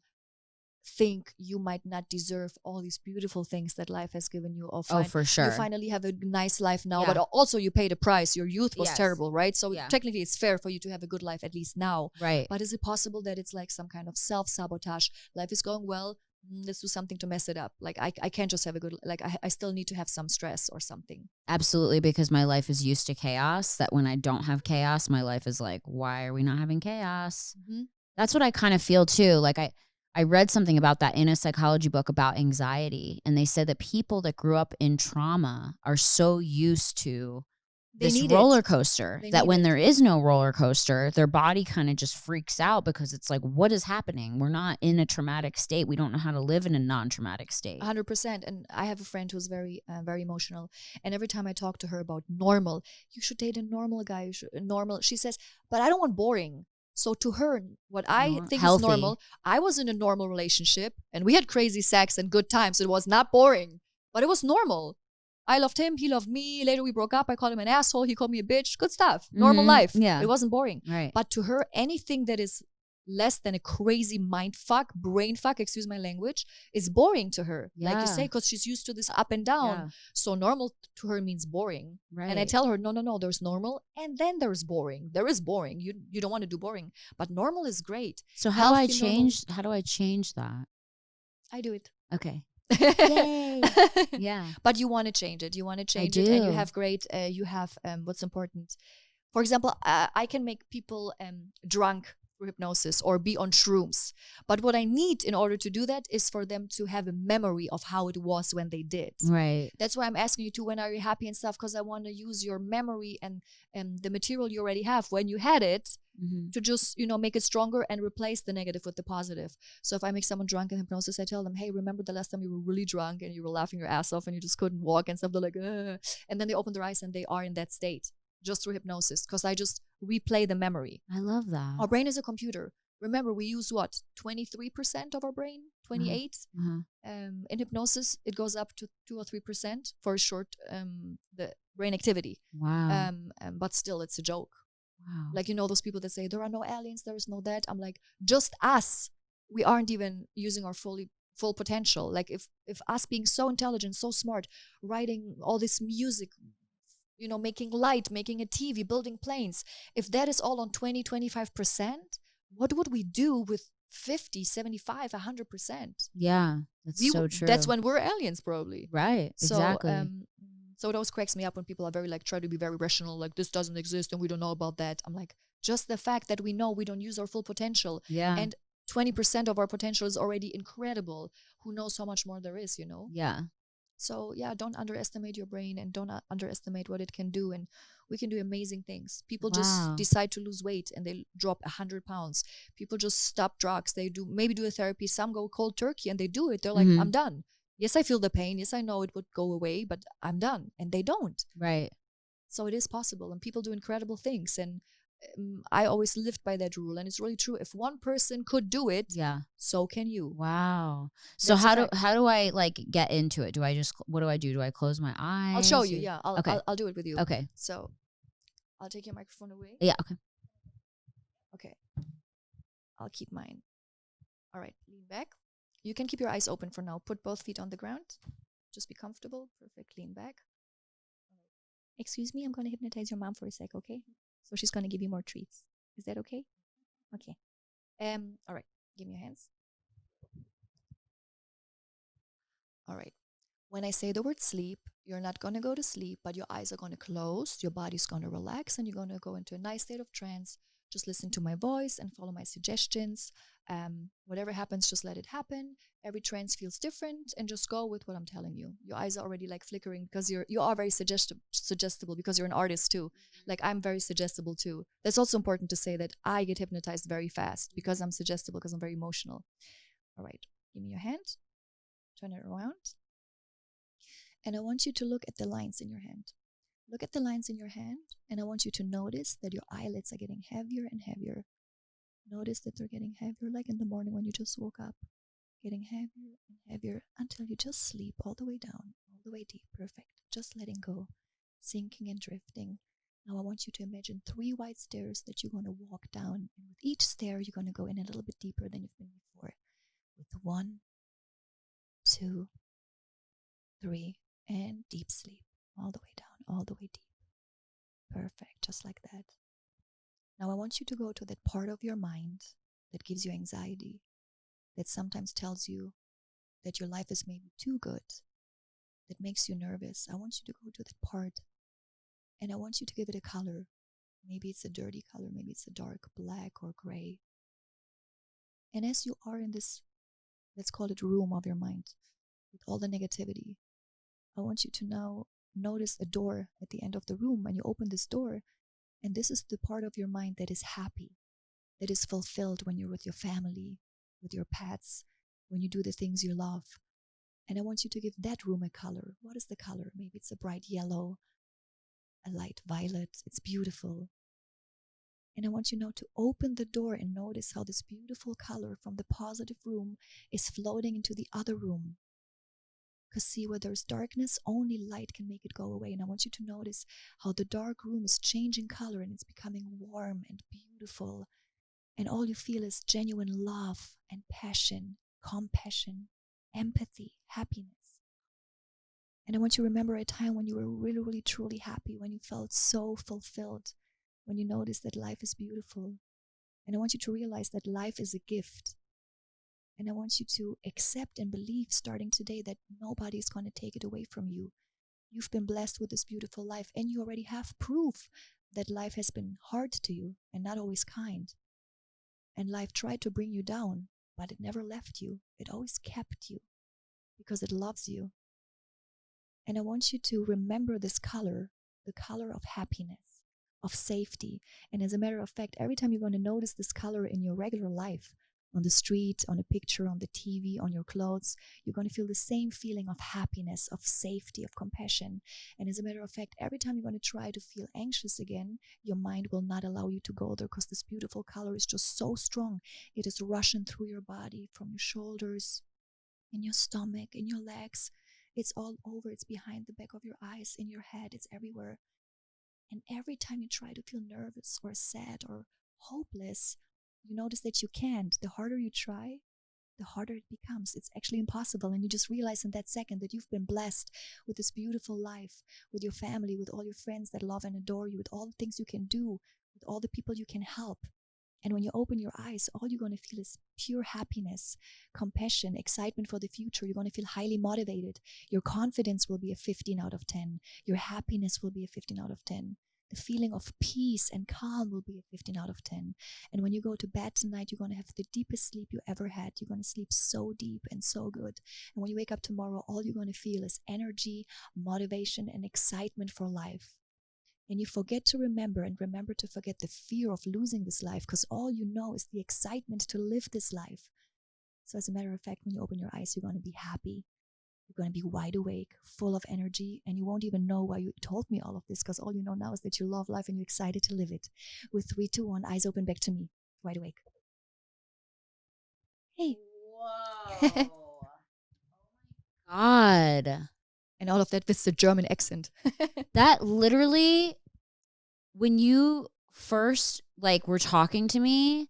think you might not deserve all these beautiful things that life has given you? Oh, for sure. You finally have a nice life now, but also you paid a price. Your youth was terrible, right? So technically it's fair for you to have a good life at least now. Right. But is it possible that it's like some kind of self-sabotage? Life is going well. Let's do something to mess it up. Like I can't just have a good, like I still need to have some stress or something. Absolutely, because my life is used to chaos, that when I don't have chaos, my life is like, why are we not having chaos? That's what I kind of feel too. Like I read something about that in a psychology book about anxiety, and they said that people that grew up in trauma are so used to this roller coaster that when there is no roller coaster, their body kind of just freaks out because it's like, what is happening? We're not in a traumatic state. We don't know how to live in a non-traumatic state. 100%. And I have a friend who's very, very emotional. And every time I talk to her about normal, you should date a normal guy. You should normal. She says, but I don't want boring. So to her, what I think is normal, I was in a normal relationship and we had crazy sex and good times. It was not boring, but it was normal. I loved him. He loved me. Later we broke up. I called him an asshole. He called me a bitch. Good stuff. Normal life. Yeah. It wasn't boring. Right. But to her, anything that is less than a crazy mind fuck, brain fuck, excuse my language, is boring to her. Yeah. Like you say, because she's used to this up and down. Yeah. So normal to her means boring. Right. And I tell her, no, there's normal and then there's boring. There is boring. You don't want to do boring. But normal is great. So how do I change that? I do it. Okay. Yay. Yeah. But you want to change it. You want to change it. And you have what's important. For example, I can make people drunk through hypnosis or be on shrooms. But what I need in order to do that is for them to have a memory of how it was when they did. Right. That's why I'm asking you when are you happy and stuff, because I want to use your memory and the material you already have when you had it to just, make it stronger and replace the negative with the positive. So if I make someone drunk in hypnosis, I tell them, hey, remember the last time you were really drunk and you were laughing your ass off and you just couldn't walk and stuff. They're like, ugh. And then they open their eyes and they are in that state just through hypnosis, because I just replay the memory. I love that. Our brain is a computer. Remember, we use 23% of our brain, 28. In hypnosis, it goes up to 2 or 3% for a short the brain activity. Wow. But still, it's a joke. Wow. Like, those people that say there are no aliens, there is no that. I'm like, just us. We aren't even using our full potential. Like if us being so intelligent, so smart, writing all this music, making light, making a TV, building planes. If that is all on 20, 25%, what would we do with 50, 75, 100%? Yeah, that's so true. That's when we're aliens, probably. Right, exactly. So it always cracks me up when people are very try to be very rational, like this doesn't exist and we don't know about that. I'm like, just the fact that we know we don't use our full potential. Yeah. And 20% of our potential is already incredible. Who knows how much more there is, Yeah. So don't underestimate your brain and don't underestimate what it can do. And we can do amazing things. People just decide to lose weight and they drop 100 pounds. People just stop drugs. They maybe do a therapy. Some go cold turkey and they do it. They're like, I'm done. Yes, I feel the pain. Yes, I know it would go away, but I'm done. And they don't. Right. So it is possible. And people do incredible things. And I always lived by that rule, and it's really true. If one person could do it, Yeah. so can you. Wow. So That's a fact. how do I like get into it? Do I just what do I do? Do I close my eyes? I'll show you. Yeah, Okay. I'll do it with you. Okay. So I'll take your microphone away. Yeah. Okay. Okay. I'll keep mine. All right. Lean back. You can keep your eyes open for now. Put both feet on the ground. Just be comfortable. Perfect. Lean back. Excuse me, I'm going to hypnotize your mom for a sec, okay? So she's going to give you more treats. Is that okay? Okay. All right. Give me your hands. All right. When I say the word sleep, you're not going to go to sleep, but your eyes are going to close, your body's going to relax, and you're going to go into a nice state of trance. Just listen to my voice and follow my suggestions. Whatever happens, just let it happen. Every trance feels different, and just go with what I'm telling you. Your eyes are already like flickering because you are very suggestible because you're an artist too. Like I'm very suggestible too. That's also important to say that I get hypnotized very fast because I'm suggestible, because I'm very emotional. All right, give me your hand. Turn it around. And I want you to look at the lines in your hand. Look at the lines in your hand, and I want you to notice that your eyelids are getting heavier and heavier. Notice that they're getting heavier, like in the morning when you just woke up. Getting heavier and heavier until you just sleep all the way down, all the way deep. Perfect. Just letting go, sinking and drifting. Now I want you to imagine 3 wide stairs that you're going to walk down. And with each stair, you're going to go in a little bit deeper than you've been before. With 1, 2, 3, and deep sleep. All the way down, all the way deep. Perfect, just like that. Now I want you to go to that part of your mind that gives you anxiety, that sometimes tells you that your life is maybe too good, that makes you nervous. I want you to go to that part, and I want you to give it a color. Maybe it's a dirty color, maybe it's a dark black or gray. And as you are in this, let's call it room of your mind, with all the negativity, I want you to now notice a door at the end of the room, and you open this door, and this is the part of your mind that is happy, that is fulfilled when you're with your family, with your pets, when you do the things you love. And I want you to give that room a color. What is the color? Maybe it's a bright yellow, a light violet. It's beautiful. And I want you now to open the door and notice how this beautiful color from the positive room is floating into the other room. Because see, where there's darkness, only light can make it go away. And I want you to notice how the dark room is changing color and it's becoming warm and beautiful. And all you feel is genuine love and passion, compassion, empathy, happiness. And I want you to remember a time when you were really, really, truly happy, when you felt so fulfilled, when you noticed that life is beautiful. And I want you to realize that life is a gift. And I want you to accept and believe starting today that nobody's going to take it away from you. You've been blessed with this beautiful life, and you already have proof that life has been hard to you and not always kind. And life tried to bring you down, but it never left you. It always kept you because it loves you. And I want you to remember this color, the color of happiness, of safety. And as a matter of fact, every time you're going to notice this color in your regular life, on the street, on a picture, on the TV, on your clothes, you're going to feel the same feeling of happiness, of safety, of compassion. And as a matter of fact, every time you're going to try to feel anxious again, your mind will not allow you to go there because this beautiful color is just so strong. It is rushing through your body, from your shoulders, in your stomach, in your legs. It's all over. It's behind the back of your eyes, in your head. It's everywhere. And every time you try to feel nervous or sad or hopeless, you notice that you can't. The harder you try, the harder it becomes. It's actually impossible. And you just realize in that second that you've been blessed with this beautiful life, with your family, with all your friends that love and adore you, with all the things you can do, with all the people you can help. And when you open your eyes, all you're going to feel is pure happiness, compassion, excitement for the future. You're going to feel highly motivated. Your confidence will be a 15 out of 10. Your happiness will be a 15 out of 10. The feeling of peace and calm will be a 15 out of 10. And when you go to bed tonight, you're going to have the deepest sleep you ever had. You're going to sleep so deep and so good. And when you wake up tomorrow, all you're going to feel is energy, motivation, and excitement for life. And you forget to remember to forget the fear of losing this life, because all you know is the excitement to live this life. So as a matter of fact, when you open your eyes, you're going to be happy. You're going to be wide awake, full of energy, and you won't even know why you told me all of this, because all you know now is that you love life and you're excited to live it. With 3, 2, 1, eyes open, back to me, wide awake. Hey. Whoa. God. And all of that with the German accent. That literally, when you first like were talking to me,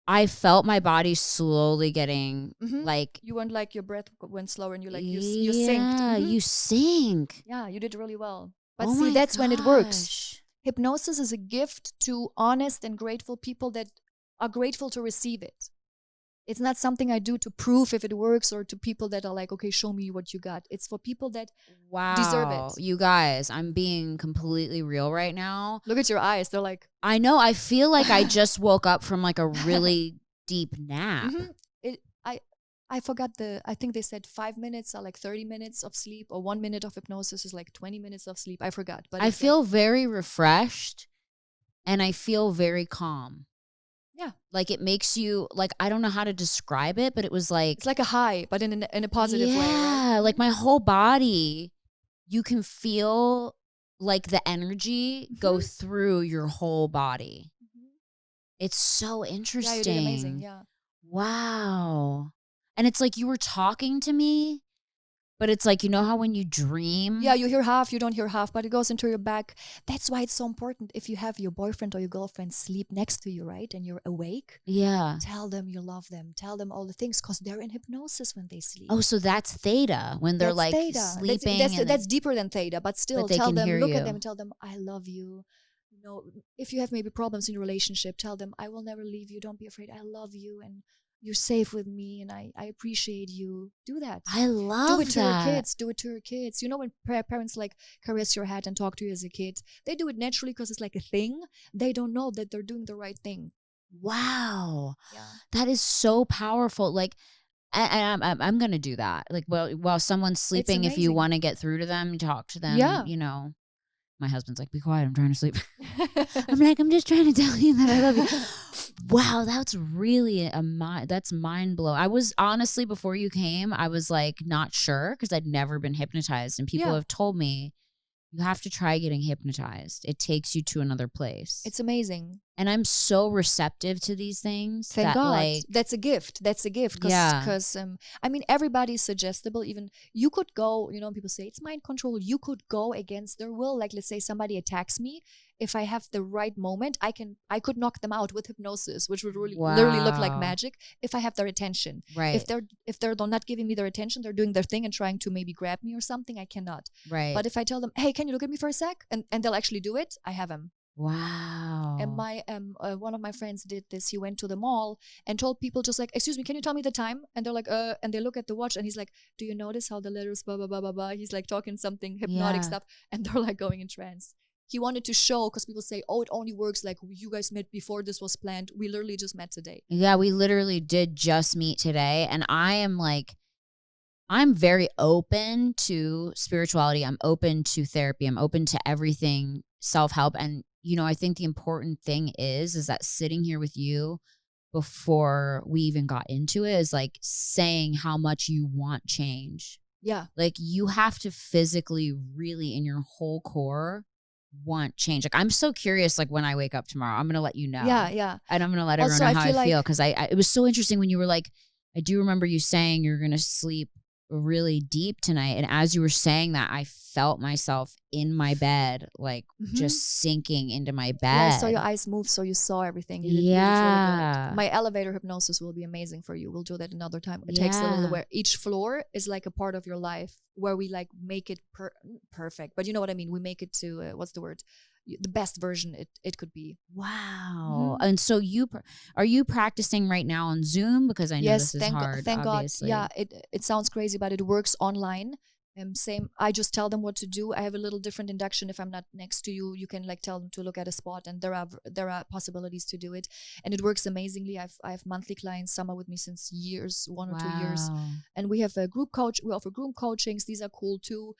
I felt my body slowly getting like. You went like your breath went slower and you like you synced. Yeah, you sync. Yeah, you did really well. But Oh see, my that's when it works. gosh. Hypnosis is a gift to honest and grateful people that are grateful to receive it. It's not something I do to prove if it works or to people that are like, okay, show me what you got. It's for people that deserve it. You guys, I'm being completely real right now. Look at your eyes. They're like, I know. I feel like I just woke up from like a really deep nap. I forgot I think they said 5 minutes are like 30 minutes of sleep, or 1 minute of hypnosis is like 20 minutes of sleep. I forgot. But I feel very refreshed and I feel very calm. Yeah. Like it makes you, like, I don't know how to describe it, but it was like. It's like a high, but in a positive way, right? Yeah, like my whole body, you can feel like the energy go through your whole body. It's so interesting. Yeah, you did amazing. Yeah. Wow. And it's like you were talking to me, but it's like, you know how when you dream? Yeah, you hear half, you don't hear half, but it goes into your back. That's why it's so important if you have your boyfriend or your girlfriend sleep next to you, right? And you're awake. Yeah. Tell them you love them. Tell them all the things, because they're in hypnosis when they sleep. Oh, so that's theta, when they're like theta. sleeping. That's deeper than theta, but still tell them, look at them and tell them, I love you. You know, if you have maybe problems in your relationship, tell them, I will never leave you. Don't be afraid. I love you and you're safe with me and I appreciate you. Do that. I love that. Do it to your kids. Do it to your kids. You know, when parents like caress your head and talk to you as a kid, they do it naturally because it's like a thing. They don't know that they're doing the right thing. Wow. Yeah. That is so powerful. Like, and I'm going to do that. Like, while someone's sleeping, if you want to get through to them, talk to them, you know. My husband's like, be quiet, I'm trying to sleep. I'm like, I'm just trying to tell you that I love you. Wow, that's really that's mind blowing. I was honestly, before you came, I was like not sure because I'd never been hypnotized. And people have told me, you have to try getting hypnotized. It takes you to another place. It's amazing. And I'm so receptive to these things. Thank God. Like, that's a gift. That's a gift. Because, I mean, everybody's suggestible. Even you could go, you know, people say it's mind control. You could go against their will. Like, let's say somebody attacks me. If I have the right moment, I could knock them out with hypnosis, which would really literally look like magic if I have their attention. Right. If they're not giving me their attention, they're doing their thing and trying to maybe grab me or something, I cannot. Right. But if I tell them, hey, can you look at me for a sec? And they'll actually do it, I have them. Wow. And my one of my friends did this. He went to the mall and told people just like, excuse me, can you tell me the time? And they're like, and they look at the watch and he's like, do you notice how the letters blah blah blah blah blah? He's like talking something hypnotic stuff, and they're like going in trance. He wanted to show, because people say, oh, it only works like you guys met before this was planned. We literally just met today. Yeah, we literally did just meet today. And I am like, I'm very open to spirituality. I'm open to therapy. I'm open to everything self-help. And, you know, I think the important thing is that sitting here with you before we even got into it is like saying how much you want change. Yeah. Like you have to physically really in your whole core want change. Like I'm so curious, like when I wake up tomorrow, I'm going to let you know. Yeah, yeah. And I'm going to let everyone know how I feel. Because it was so interesting when you were like, I do remember you saying you're going to sleep really deep tonight. And as you were saying that, I felt myself in my bed, like just sinking into my bed. Yeah, I saw your eyes move, so you saw everything. You did really good. My elevator hypnosis will be amazing for you. We'll do that another time. It takes a little where each floor is like a part of your life where we like make it perfect. But you know what I mean? We make it to, what's the word? The best version it could be. Wow. And so are you practicing right now on Zoom? Because I know this is hard, thank obviously. God. Yeah, it sounds crazy, but it works online. Same, I just tell them what to do. I have a little different induction. If I'm not next to you, you can like tell them to look at a spot, and there are possibilities to do it, and it works amazingly. I have monthly clients. Some are with me since years, 1 or 2 years, and we have a group coach. We offer group coachings. These are cool too.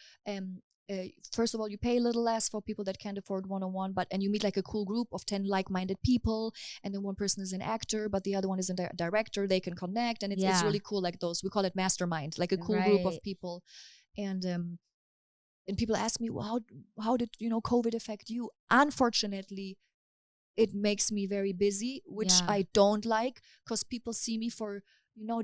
first of all, you pay a little less for people that can't afford one-on-one, and you meet like a cool group of 10 like-minded people, and then one person is an actor, but the other one is a director. They can connect, and it's really cool. Like those, we call it mastermind, like a cool group of people. And people ask me, well, how did COVID affect you? Unfortunately, it makes me very busy, which I don't like, because people see me for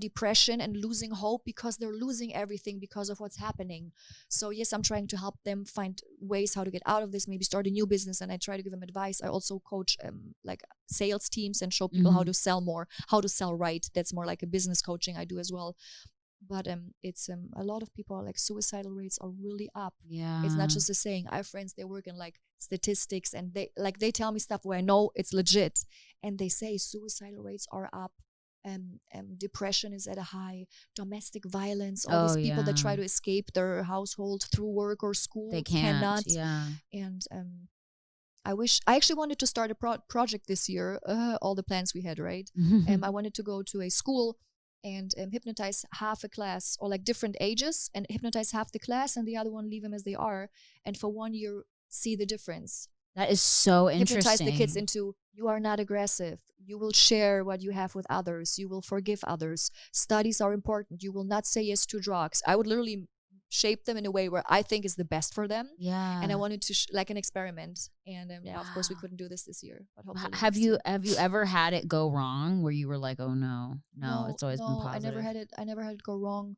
depression and losing hope, because they're losing everything because of what's happening. So yes, I'm trying to help them find ways how to get out of this, maybe start a new business, and I try to give them advice. I also coach like sales teams and show people how to sell more, how to sell right. That's more like a business coaching I do as well. But it's a lot of people are like, suicidal rates are really up. It's not just a saying. I have friends, they work in like statistics, and they tell me stuff where I know it's legit, and they say suicidal rates are up. Depression is at a high, domestic violence, all these people that try to escape their household through work or school, they cannot. And I actually wanted to start a project this year, all the plans we had, right? I wanted to go to a school and hypnotize half a class, or like different ages, and hypnotize half the class, and the other one leave them as they are, and for 1 year see the difference. That is so interesting. Hypnotize the kids into, you are not aggressive. You will share what you have with others. You will forgive others. Studies are important. You will not say yes to drugs. I would literally shape them in a way where I think is the best for them. And I wanted to like an experiment. And of course we couldn't do this year. But hopefully have you ever had it go wrong where you were like, oh no, it's always been positive? I never had it go wrong.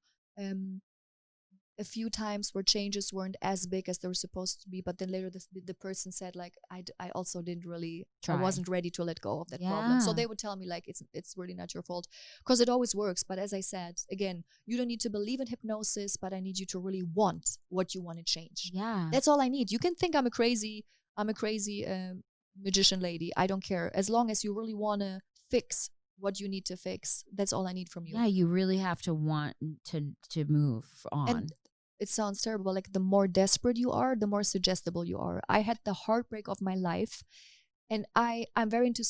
A few times where changes weren't as big as they were supposed to be, but then later the person said like, I also didn't really try. I wasn't ready to let go of that problem. So they would tell me like, it's really not your fault, because it always works. But as I said, again, you don't need to believe in hypnosis, but I need you to really want what you want to change. That's all I need. You can think I'm a crazy magician lady. I don't care. As long as you really want to fix what you need to fix, that's all I need from you. You really have to want to move on. And it sounds terrible, like the more desperate you are, the more suggestible you are. I had the heartbreak of my life, and I'm very into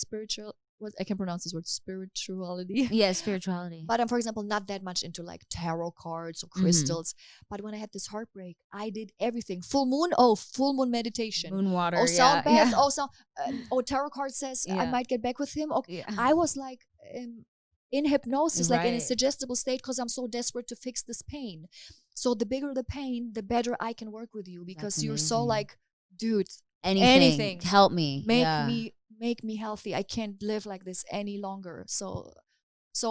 I can pronounce this word, spirituality. Spirituality. But I'm, for example, not that much into like tarot cards or crystals. But when I had this heartbreak, I did everything. Full moon meditation. Moon water, sound bath. Tarot card says I might get back with him. I was like in hypnosis, like in a suggestible state, because I'm so desperate to fix this pain. So the bigger the pain, the better I can work with you, because you're so like, dude, anything help me, make me healthy. I can't live like this any longer. So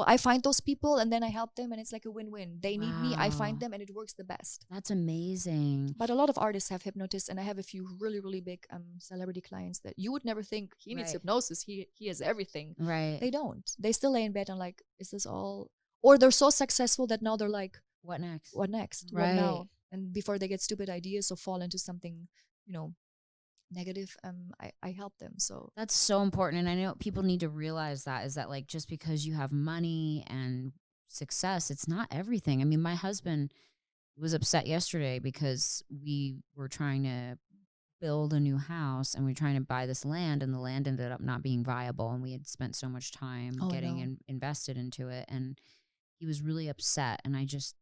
I find those people, and then I help them, and it's like a win-win. They need me, I find them, and it works the best. That's amazing. But a lot of artists have hypnotists, and I have a few really, really big celebrity clients that you would never think he needs hypnosis. He has everything. They don't. They still lay in bed and like, is this all? Or they're so successful that now they're like, what next? What now? And before they get stupid ideas or fall into something, negative, I help them. So that's so important. And I know people need to realize that, is that like, just because you have money and success, it's not everything. I mean, my husband was upset yesterday because we were trying to build a new house, and we were trying to buy this land, and the land ended up not being viable, and we had spent so much time invested into it, and he was really upset. And I just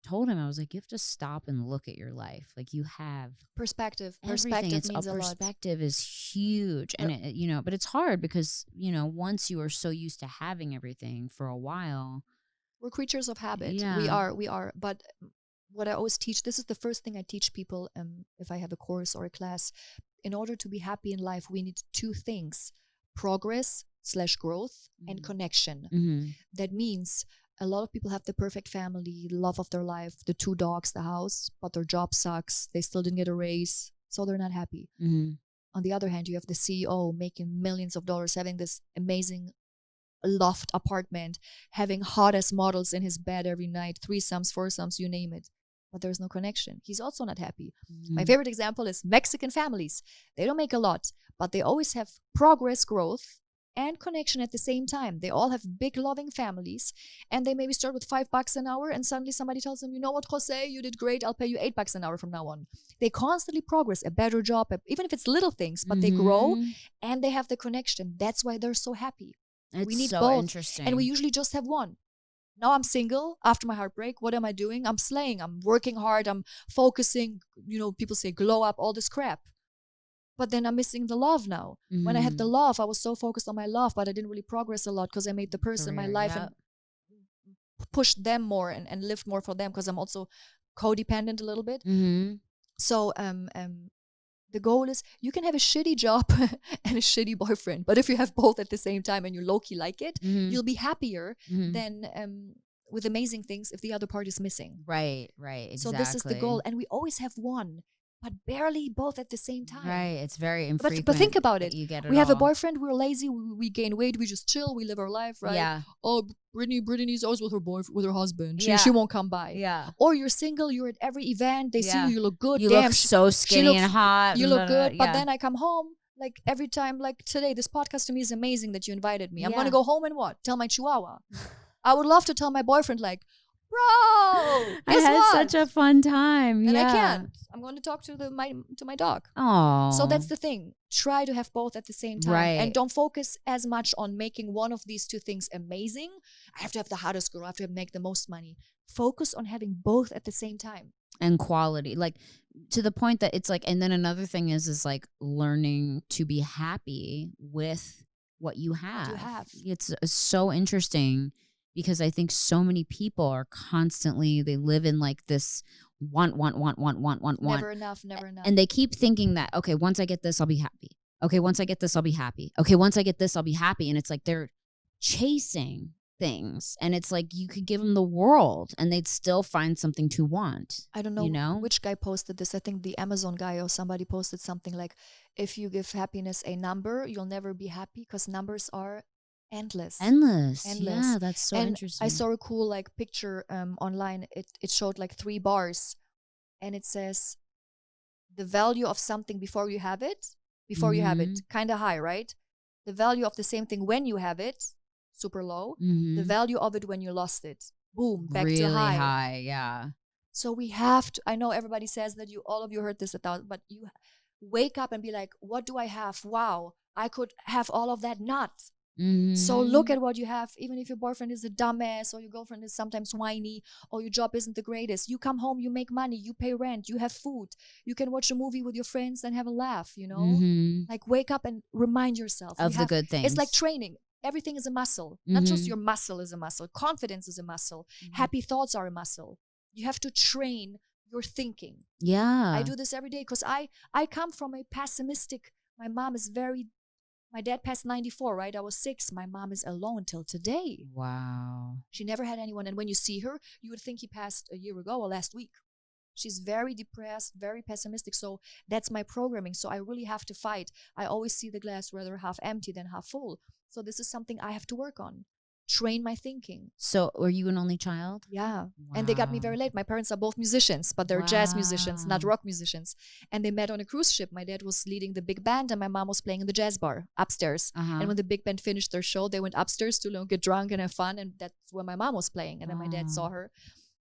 told him, I was like, you have to stop and look at your life. Like, you have perspective. Perspective means a lot. Perspective is huge. And it, but it's hard because, once you are so used to having everything for a while, we're creatures of habit. We are. But what I always teach, this is the first thing I teach people, if I have a course or a class. In order to be happy in life, we need two things: progress/growth and connection. That means a lot of people have the perfect family, love of their life, the 2 dogs, the house, but their job sucks. They still didn't get a raise, so they're not happy. On the other hand, you have the CEO making millions of dollars, having this amazing loft apartment, having hottest models in his bed every night, 3-somes, 4-somes, you name it. But there's no connection. He's also not happy. My favorite example is Mexican families. They don't make a lot, but they always have progress, growth, and connection at the same time. They all have big loving families, and they maybe start with $5 an hour, and suddenly somebody tells them, you know what, Jose, you did great, I'll pay you $8 an hour from now on. They constantly progress, a better job, even if it's little things, but they grow, and they have the connection. That's why they're so happy. It's we need so both. interesting. And we usually just have one. Now I'm single after my heartbreak. What am I doing? I'm slaying. I'm working hard. I'm focusing. People say glow up, all this crap. But then I'm missing the love now. When I had the love, I was so focused on my love, but I didn't really progress a lot because I made the person in my life and pushed them more and lived more for them, because I'm also codependent a little bit. So the goal is, you can have a shitty job and a shitty boyfriend, but if you have both at the same time and you low-key like it, you'll be happier than with amazing things if the other part is missing. Right, exactly. So this is the goal, and we always have one, but barely both at the same time. Right, it's very infrequent. But think about it. You get it we have a all. boyfriend, we're lazy, we gain weight, we just chill, we live our life, right? Yeah. Oh, Brittany's always with her husband. She won't come by. Yeah. Or you're single, you're at every event, they see you look good. You look so skinny and hot. You look good, but then I come home, like every time, like today, this podcast to me is amazing that you invited me. I'm going to go home and what? Tell my chihuahua. I would love to tell my boyfriend, like, bro, I had such a fun time. And I can't. I'm going to talk to my dog. Oh. So that's the thing. Try to have both at the same time. Right. And don't focus as much on making one of these two things amazing. I have to have the hottest girl. I have to make the most money. Focus on having both at the same time. And quality. Like, to the point that it's like, and then another thing is like learning to be happy with what you have. It's so interesting, because I think so many people are constantly, they live in like this want. Never enough. And they keep thinking that, okay, once I get this, I'll be happy. Okay, once I get this, I'll be happy. Okay, once I get this, I'll be happy. And it's like they're chasing things. And it's like you could give them the world and they'd still find something to want. I don't know, which guy posted this. I think the Amazon guy or somebody posted something like, if you give happiness a number, you'll never be happy, because numbers are endless. Yeah, that's so interesting. I saw a cool like picture online. It showed like 3 bars, and it says the value of something before you have it, kind of high, right? The value of the same thing when you have it, super low. The value of it when you lost it, boom, back really to high. High, yeah. So we have to, I know everybody says that, all of you heard this 1,000, but you wake up and be like, what do I have? Wow, I could have all of that. Not. So look at what you have. Even if your boyfriend is a dumbass, or your girlfriend is sometimes whiny, or your job isn't the greatest, you come home, you make money, you pay rent, you have food, you can watch a movie with your friends and have a laugh, like wake up and remind yourself of the good things. It's like training. Everything is a muscle. Not just your muscle is a muscle. Confidence is a muscle. Happy thoughts are a muscle. You have to train your thinking. Yeah. I do this every day because I come from a pessimistic, my dad passed 94, right? I was 6. My mom is alone till today. Wow. She never had anyone. And when you see her, you would think he passed a year ago or last week. She's very depressed, very pessimistic. So that's my programming. So I really have to fight. I always see the glass rather half empty than half full. So this is something I have to work on. Train my thinking. So were you an only child? Yeah. Wow. And they got me very late. My parents are both musicians, but they're jazz musicians, not rock musicians. And they met on a cruise ship. My dad was leading the big band and my mom was playing in the jazz bar upstairs. And when the big band finished their show, they went upstairs to get drunk and have fun. And that's where my mom was playing. And then my dad saw her.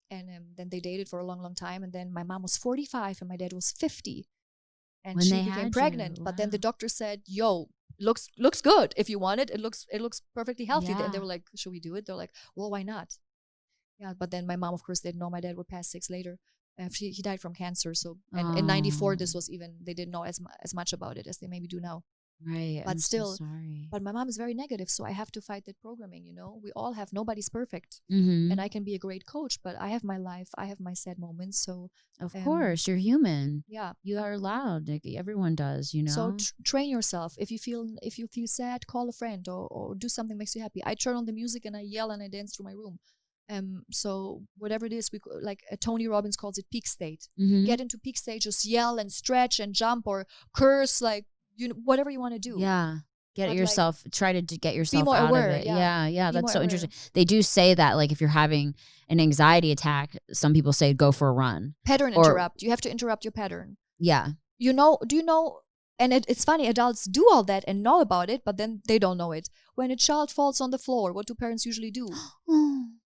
And then they dated for a long, long time. And then my mom was 45 and my dad was 50. And when she became pregnant. Wow. But then the doctor said, yo, looks good. If you want it, it looks perfectly healthy. And they were like, should we do it? They're like, well, why not? Yeah. But then my mom, of course, didn't know my dad would pass 6 later. He died from cancer. So in 94, this was even, they didn't know as much about it as they maybe do now. Right. But I'm still, so sorry. But my mom is very negative. So I have to fight that programming, we all have, nobody's perfect. Mm-hmm. And I can be a great coach, but I have my life. I have my sad moments. So of course, you're human. Yeah. You are allowed. Like, everyone does, So train yourself. If you feel sad, call a friend or do something that makes you happy. I turn on the music and I yell and I dance through my room. So whatever it is, like Tony Robbins calls it peak state. Get into peak state, just yell and stretch and jump or curse, like, whatever you want to do. Yeah. Get yourself, try to get yourself be more out aware, of it. Yeah. That's so aware. interesting. They do say that, like, if you're having an anxiety attack, some people say go for a run. Pattern interrupt. You have to interrupt your pattern. Yeah. Do you know, and it's funny, adults do all that and know about it, but then they don't know it. When a child falls on the floor, what do parents usually do?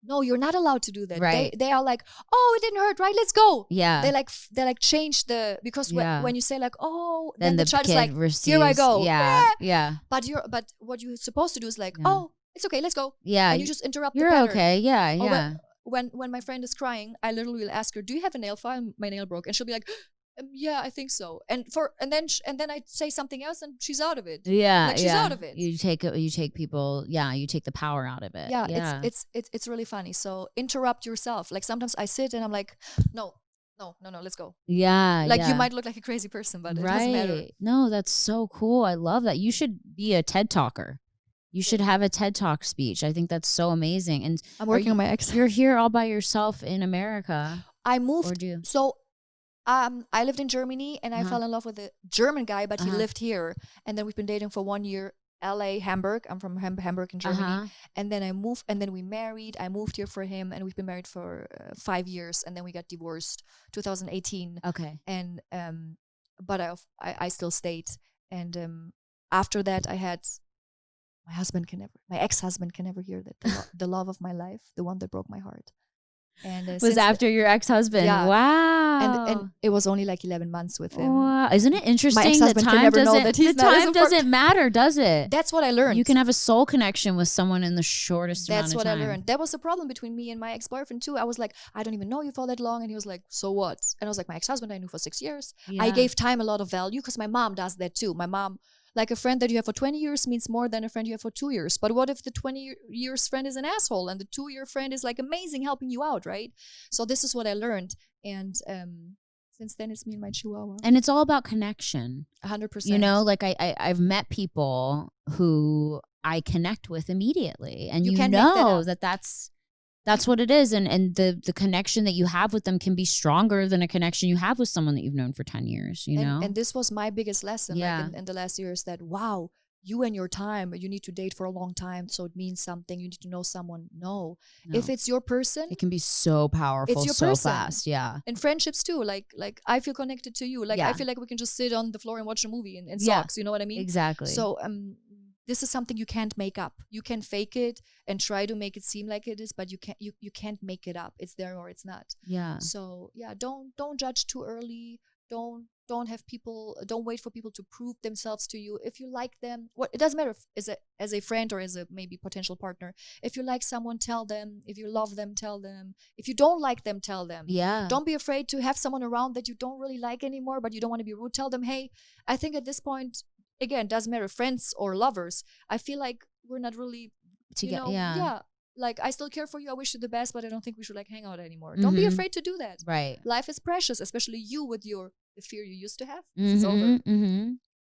No, you're not allowed to do that. Right. They are like, oh, it didn't hurt, right? Let's go. Yeah. They like change because when you say like, oh, then the child kid is like, receives, here I go. Yeah. But what you're supposed to do is like, oh, it's okay, let's go. Yeah. And you just interrupt the You're pattern. okay. Yeah. Or Yeah. when my friend is crying, I literally will ask her, do you have a nail file? My nail broke. And she'll be like, yeah, I think so. And then I say something else and she's out of it. Yeah. Like, she's out of it. You take people. Yeah. You take the power out of it. Yeah. Yeah. It's really funny. So interrupt yourself. Like sometimes I sit and I'm like, no, let's go. Yeah. Like you might look like a crazy person, but it doesn't matter. No, that's so cool. I love that. You should be a TED talker. You should have a TED Talk speech. I think that's so amazing. And I'm working on my ex. You're here all by yourself in America. I moved. Or do you? So I lived in Germany and I fell in love with a German guy, but he lived here. And then we've been dating for 1 year. LA, Hamburg. I'm from Hamburg in Germany. And then I moved, and then we married. I moved here for him, and we've been married for 5 years. And then we got divorced 2018. Okay. And but I still stayed. And after that, I had my ex-husband can never hear that the love of my life, the one that broke my heart. And was after your ex-husband. Yeah. Wow. And it was only like 11 months with him. Wow. Isn't it interesting? My ex-husband can never know that he's not as time doesn't matter, does it? That's what I learned. You can have a soul connection with someone in the shortest amount of time. That's what I learned. That was a problem between me and my ex-boyfriend too. I was like, I don't even know you for that long. And he was like, so what? And I was like, my ex-husband I knew for 6 years. Yeah. I gave time a lot of value because my mom does that too. My mom, like a friend that you have for 20 years means more than a friend you have for 2 years. But what if the 20 years friend is an asshole and the 2-year friend is like amazing helping you out, right? So this is what I learned. And since then it's me and my chihuahua. And it's all about connection. 100%. You know, like I've met people who I connect with immediately. And you know that's what it is. And the connection that you have with them can be stronger than a connection you have with someone that you've known for 10 years, you know? And this was my biggest lesson like in the last years that, wow, you and your time, you need to date for a long time. So it means something. You need to know someone. No. If it's your person. It can be so powerful, it's your so person. fast. Yeah. And friendships too. Like I feel connected to you. Like I feel like we can just sit on the floor and watch a movie in socks. You know what I mean? Exactly. So this is something you can't make up. You can fake it and try to make it seem like it is, but you can't make it up. It's there or it's not. Yeah. So yeah, don't judge too early. Don't wait for people to prove themselves to you. If you like them, it doesn't matter if as a friend or as a maybe potential partner. If you like someone, tell them. If you love them, tell them. If you don't like them, tell them. Yeah. Don't be afraid to have someone around that you don't really like anymore, but you don't want to be rude. Tell them, hey, I think at this point, again, doesn't matter, friends or lovers, I feel like we're not really together. Yeah. Like, I still care for you. I wish you the best, but I don't think we should like hang out anymore. Don't be afraid to do that. Right. Life is precious, especially you with the fear you used to have. It's over.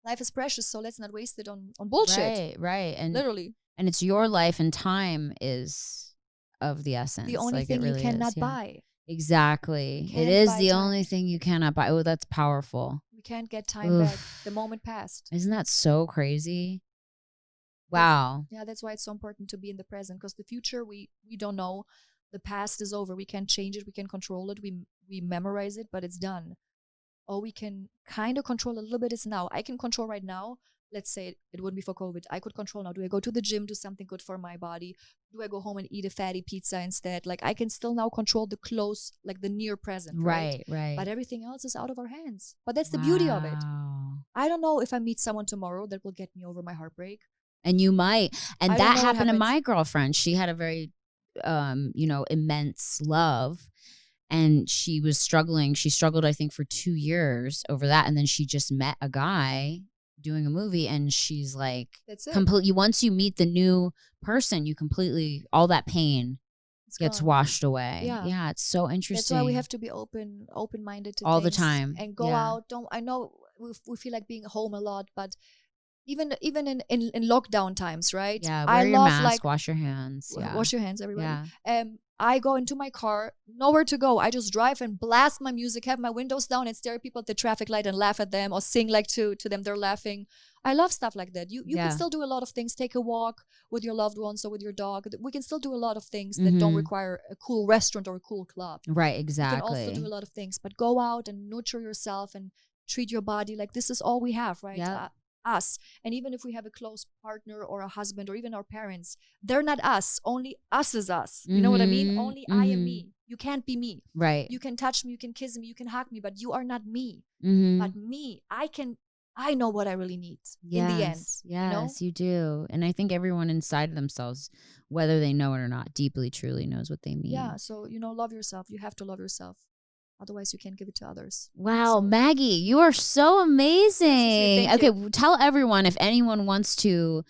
Life is precious, so let's not waste it on bullshit. Right. And literally. And it's your life, and time is of the essence. The only thing you cannot buy. Exactly. It is the only thing you cannot buy. Oh, that's powerful. We can't get time back. The moment passed. Isn't that so crazy? Wow. Yeah, that's why it's so important to be in the present, because the future we don't know. The past is over. We can't change it. We can control it. We memorize it, but it's done. All we can kind of control a little bit is now. I can control right now. Let's say it wouldn't be for COVID. I could control now. Do I go to the gym, do something good for my body? Do I go home and eat a fatty pizza instead? Like, I can still now control the close, like the near present. Right. But everything else is out of our hands. But that's the beauty of it. I don't know if I meet someone tomorrow that will get me over my heartbreak. And you might. And that happened to my girlfriend. She had a very, immense love. And she was struggling. She struggled, I think, for 2 years over that. And then she just met a guy doing a movie, and she's like, completely. Once you meet the new person, you completely, all that pain gets washed away. Yeah, it's so interesting. That's why we have to be open-minded to all things the time and go out. I know we feel like being home a lot, but even in lockdown times, right? Yeah, wear your mask, wash your hands. Yeah. Wash your hands, everybody. Yeah. I go into my car, nowhere to go. I just drive and blast my music, have my windows down and stare at people at the traffic light and laugh at them or sing like to them. They're laughing. I love stuff like that. You can still do a lot of things. Take a walk with your loved ones or with your dog. We can still do a lot of things that don't require a cool restaurant or a cool club. Right, exactly. You can also do a lot of things, but go out and nurture yourself and treat your body like this is all we have, right? Yeah. Us. And even if we have a close partner or a husband or even our parents, they're not us. Only us is us. You know what I mean? Only I am me. You can't be me. Right. You can touch me, you can kiss me, you can hug me, but you are not me. But me, I can I know what I really need in the end. Yes, you do. And I think everyone inside of themselves, whether they know it or not, deeply, truly knows what they mean. Yeah. So, love yourself. You have to love yourself. Otherwise, you can't give it to others. Wow, Maggie, you are so amazing. Thank you. Tell everyone if anyone wants to,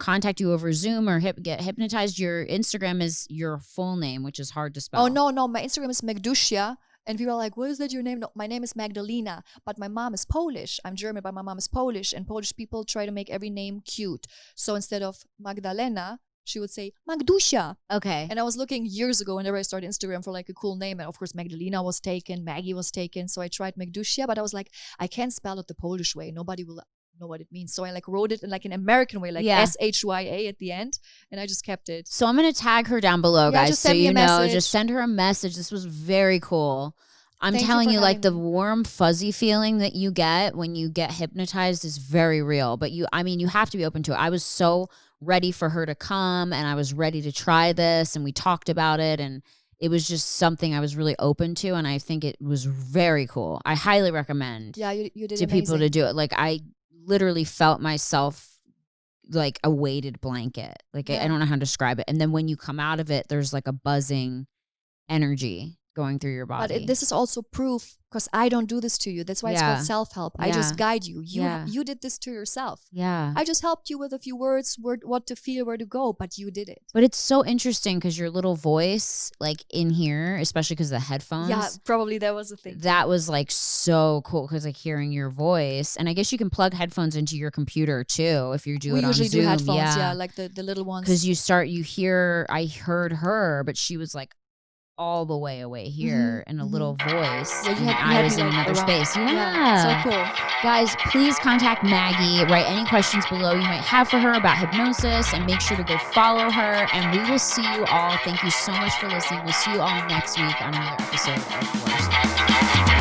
contact you over Zoom or get hypnotized. Your Instagram is your full name, which is hard to spell. Oh, no. My Instagram is Magdusia. And people are like, what is that your name? No, my name is Magdalena, but my mom is Polish. I'm German, but my mom is Polish. And Polish people try to make every name cute. So instead of Magdalena, she would say Magdusia. Okay. And I was looking years ago whenever I started Instagram for like a cool name. And of course, Magdalena was taken, Maggie was taken. So I tried Magdusia, but I was like, I can't spell it the Polish way. Nobody will know what it means. So I wrote it in like an American way, like SHYA at the end. And I just kept it. So I'm going to tag her down below, guys. Just send me a message. Just send her a message. This was very cool. I'm telling you, like the warm, fuzzy feeling that you get when you get hypnotized is very real. But you have to be open to it. I was so ready for her to come and I was ready to try this and we talked about it and it was just something I was really open to and I think it was very cool. I highly recommend you did to people to do it. Like I literally felt myself like a weighted blanket. Like I don't know how to describe it. And then when you come out of it, there's like a buzzing energy going through your body. But this is also proof because I don't do this to you. That's why it's called self-help. I just guide you. You did this to yourself. Yeah. I just helped you with a few words, what to feel, where to go, but you did it. But it's so interesting because your little voice, like in here, especially because of the headphones. Yeah, probably that was a thing. That was like so cool because like hearing your voice. And I guess you can plug headphones into your computer too if you do it on Zoom. We usually do headphones, like the little ones. Because I heard her, but she was like all the way away here in a little voice. Yeah, and I was in another space. Yeah. So cool. Guys, please contact Maggie. Write any questions below you might have for her about hypnosis and make sure to go follow her. And we will see you all. Thank you so much for listening. We'll see you all next week on another episode of Worst.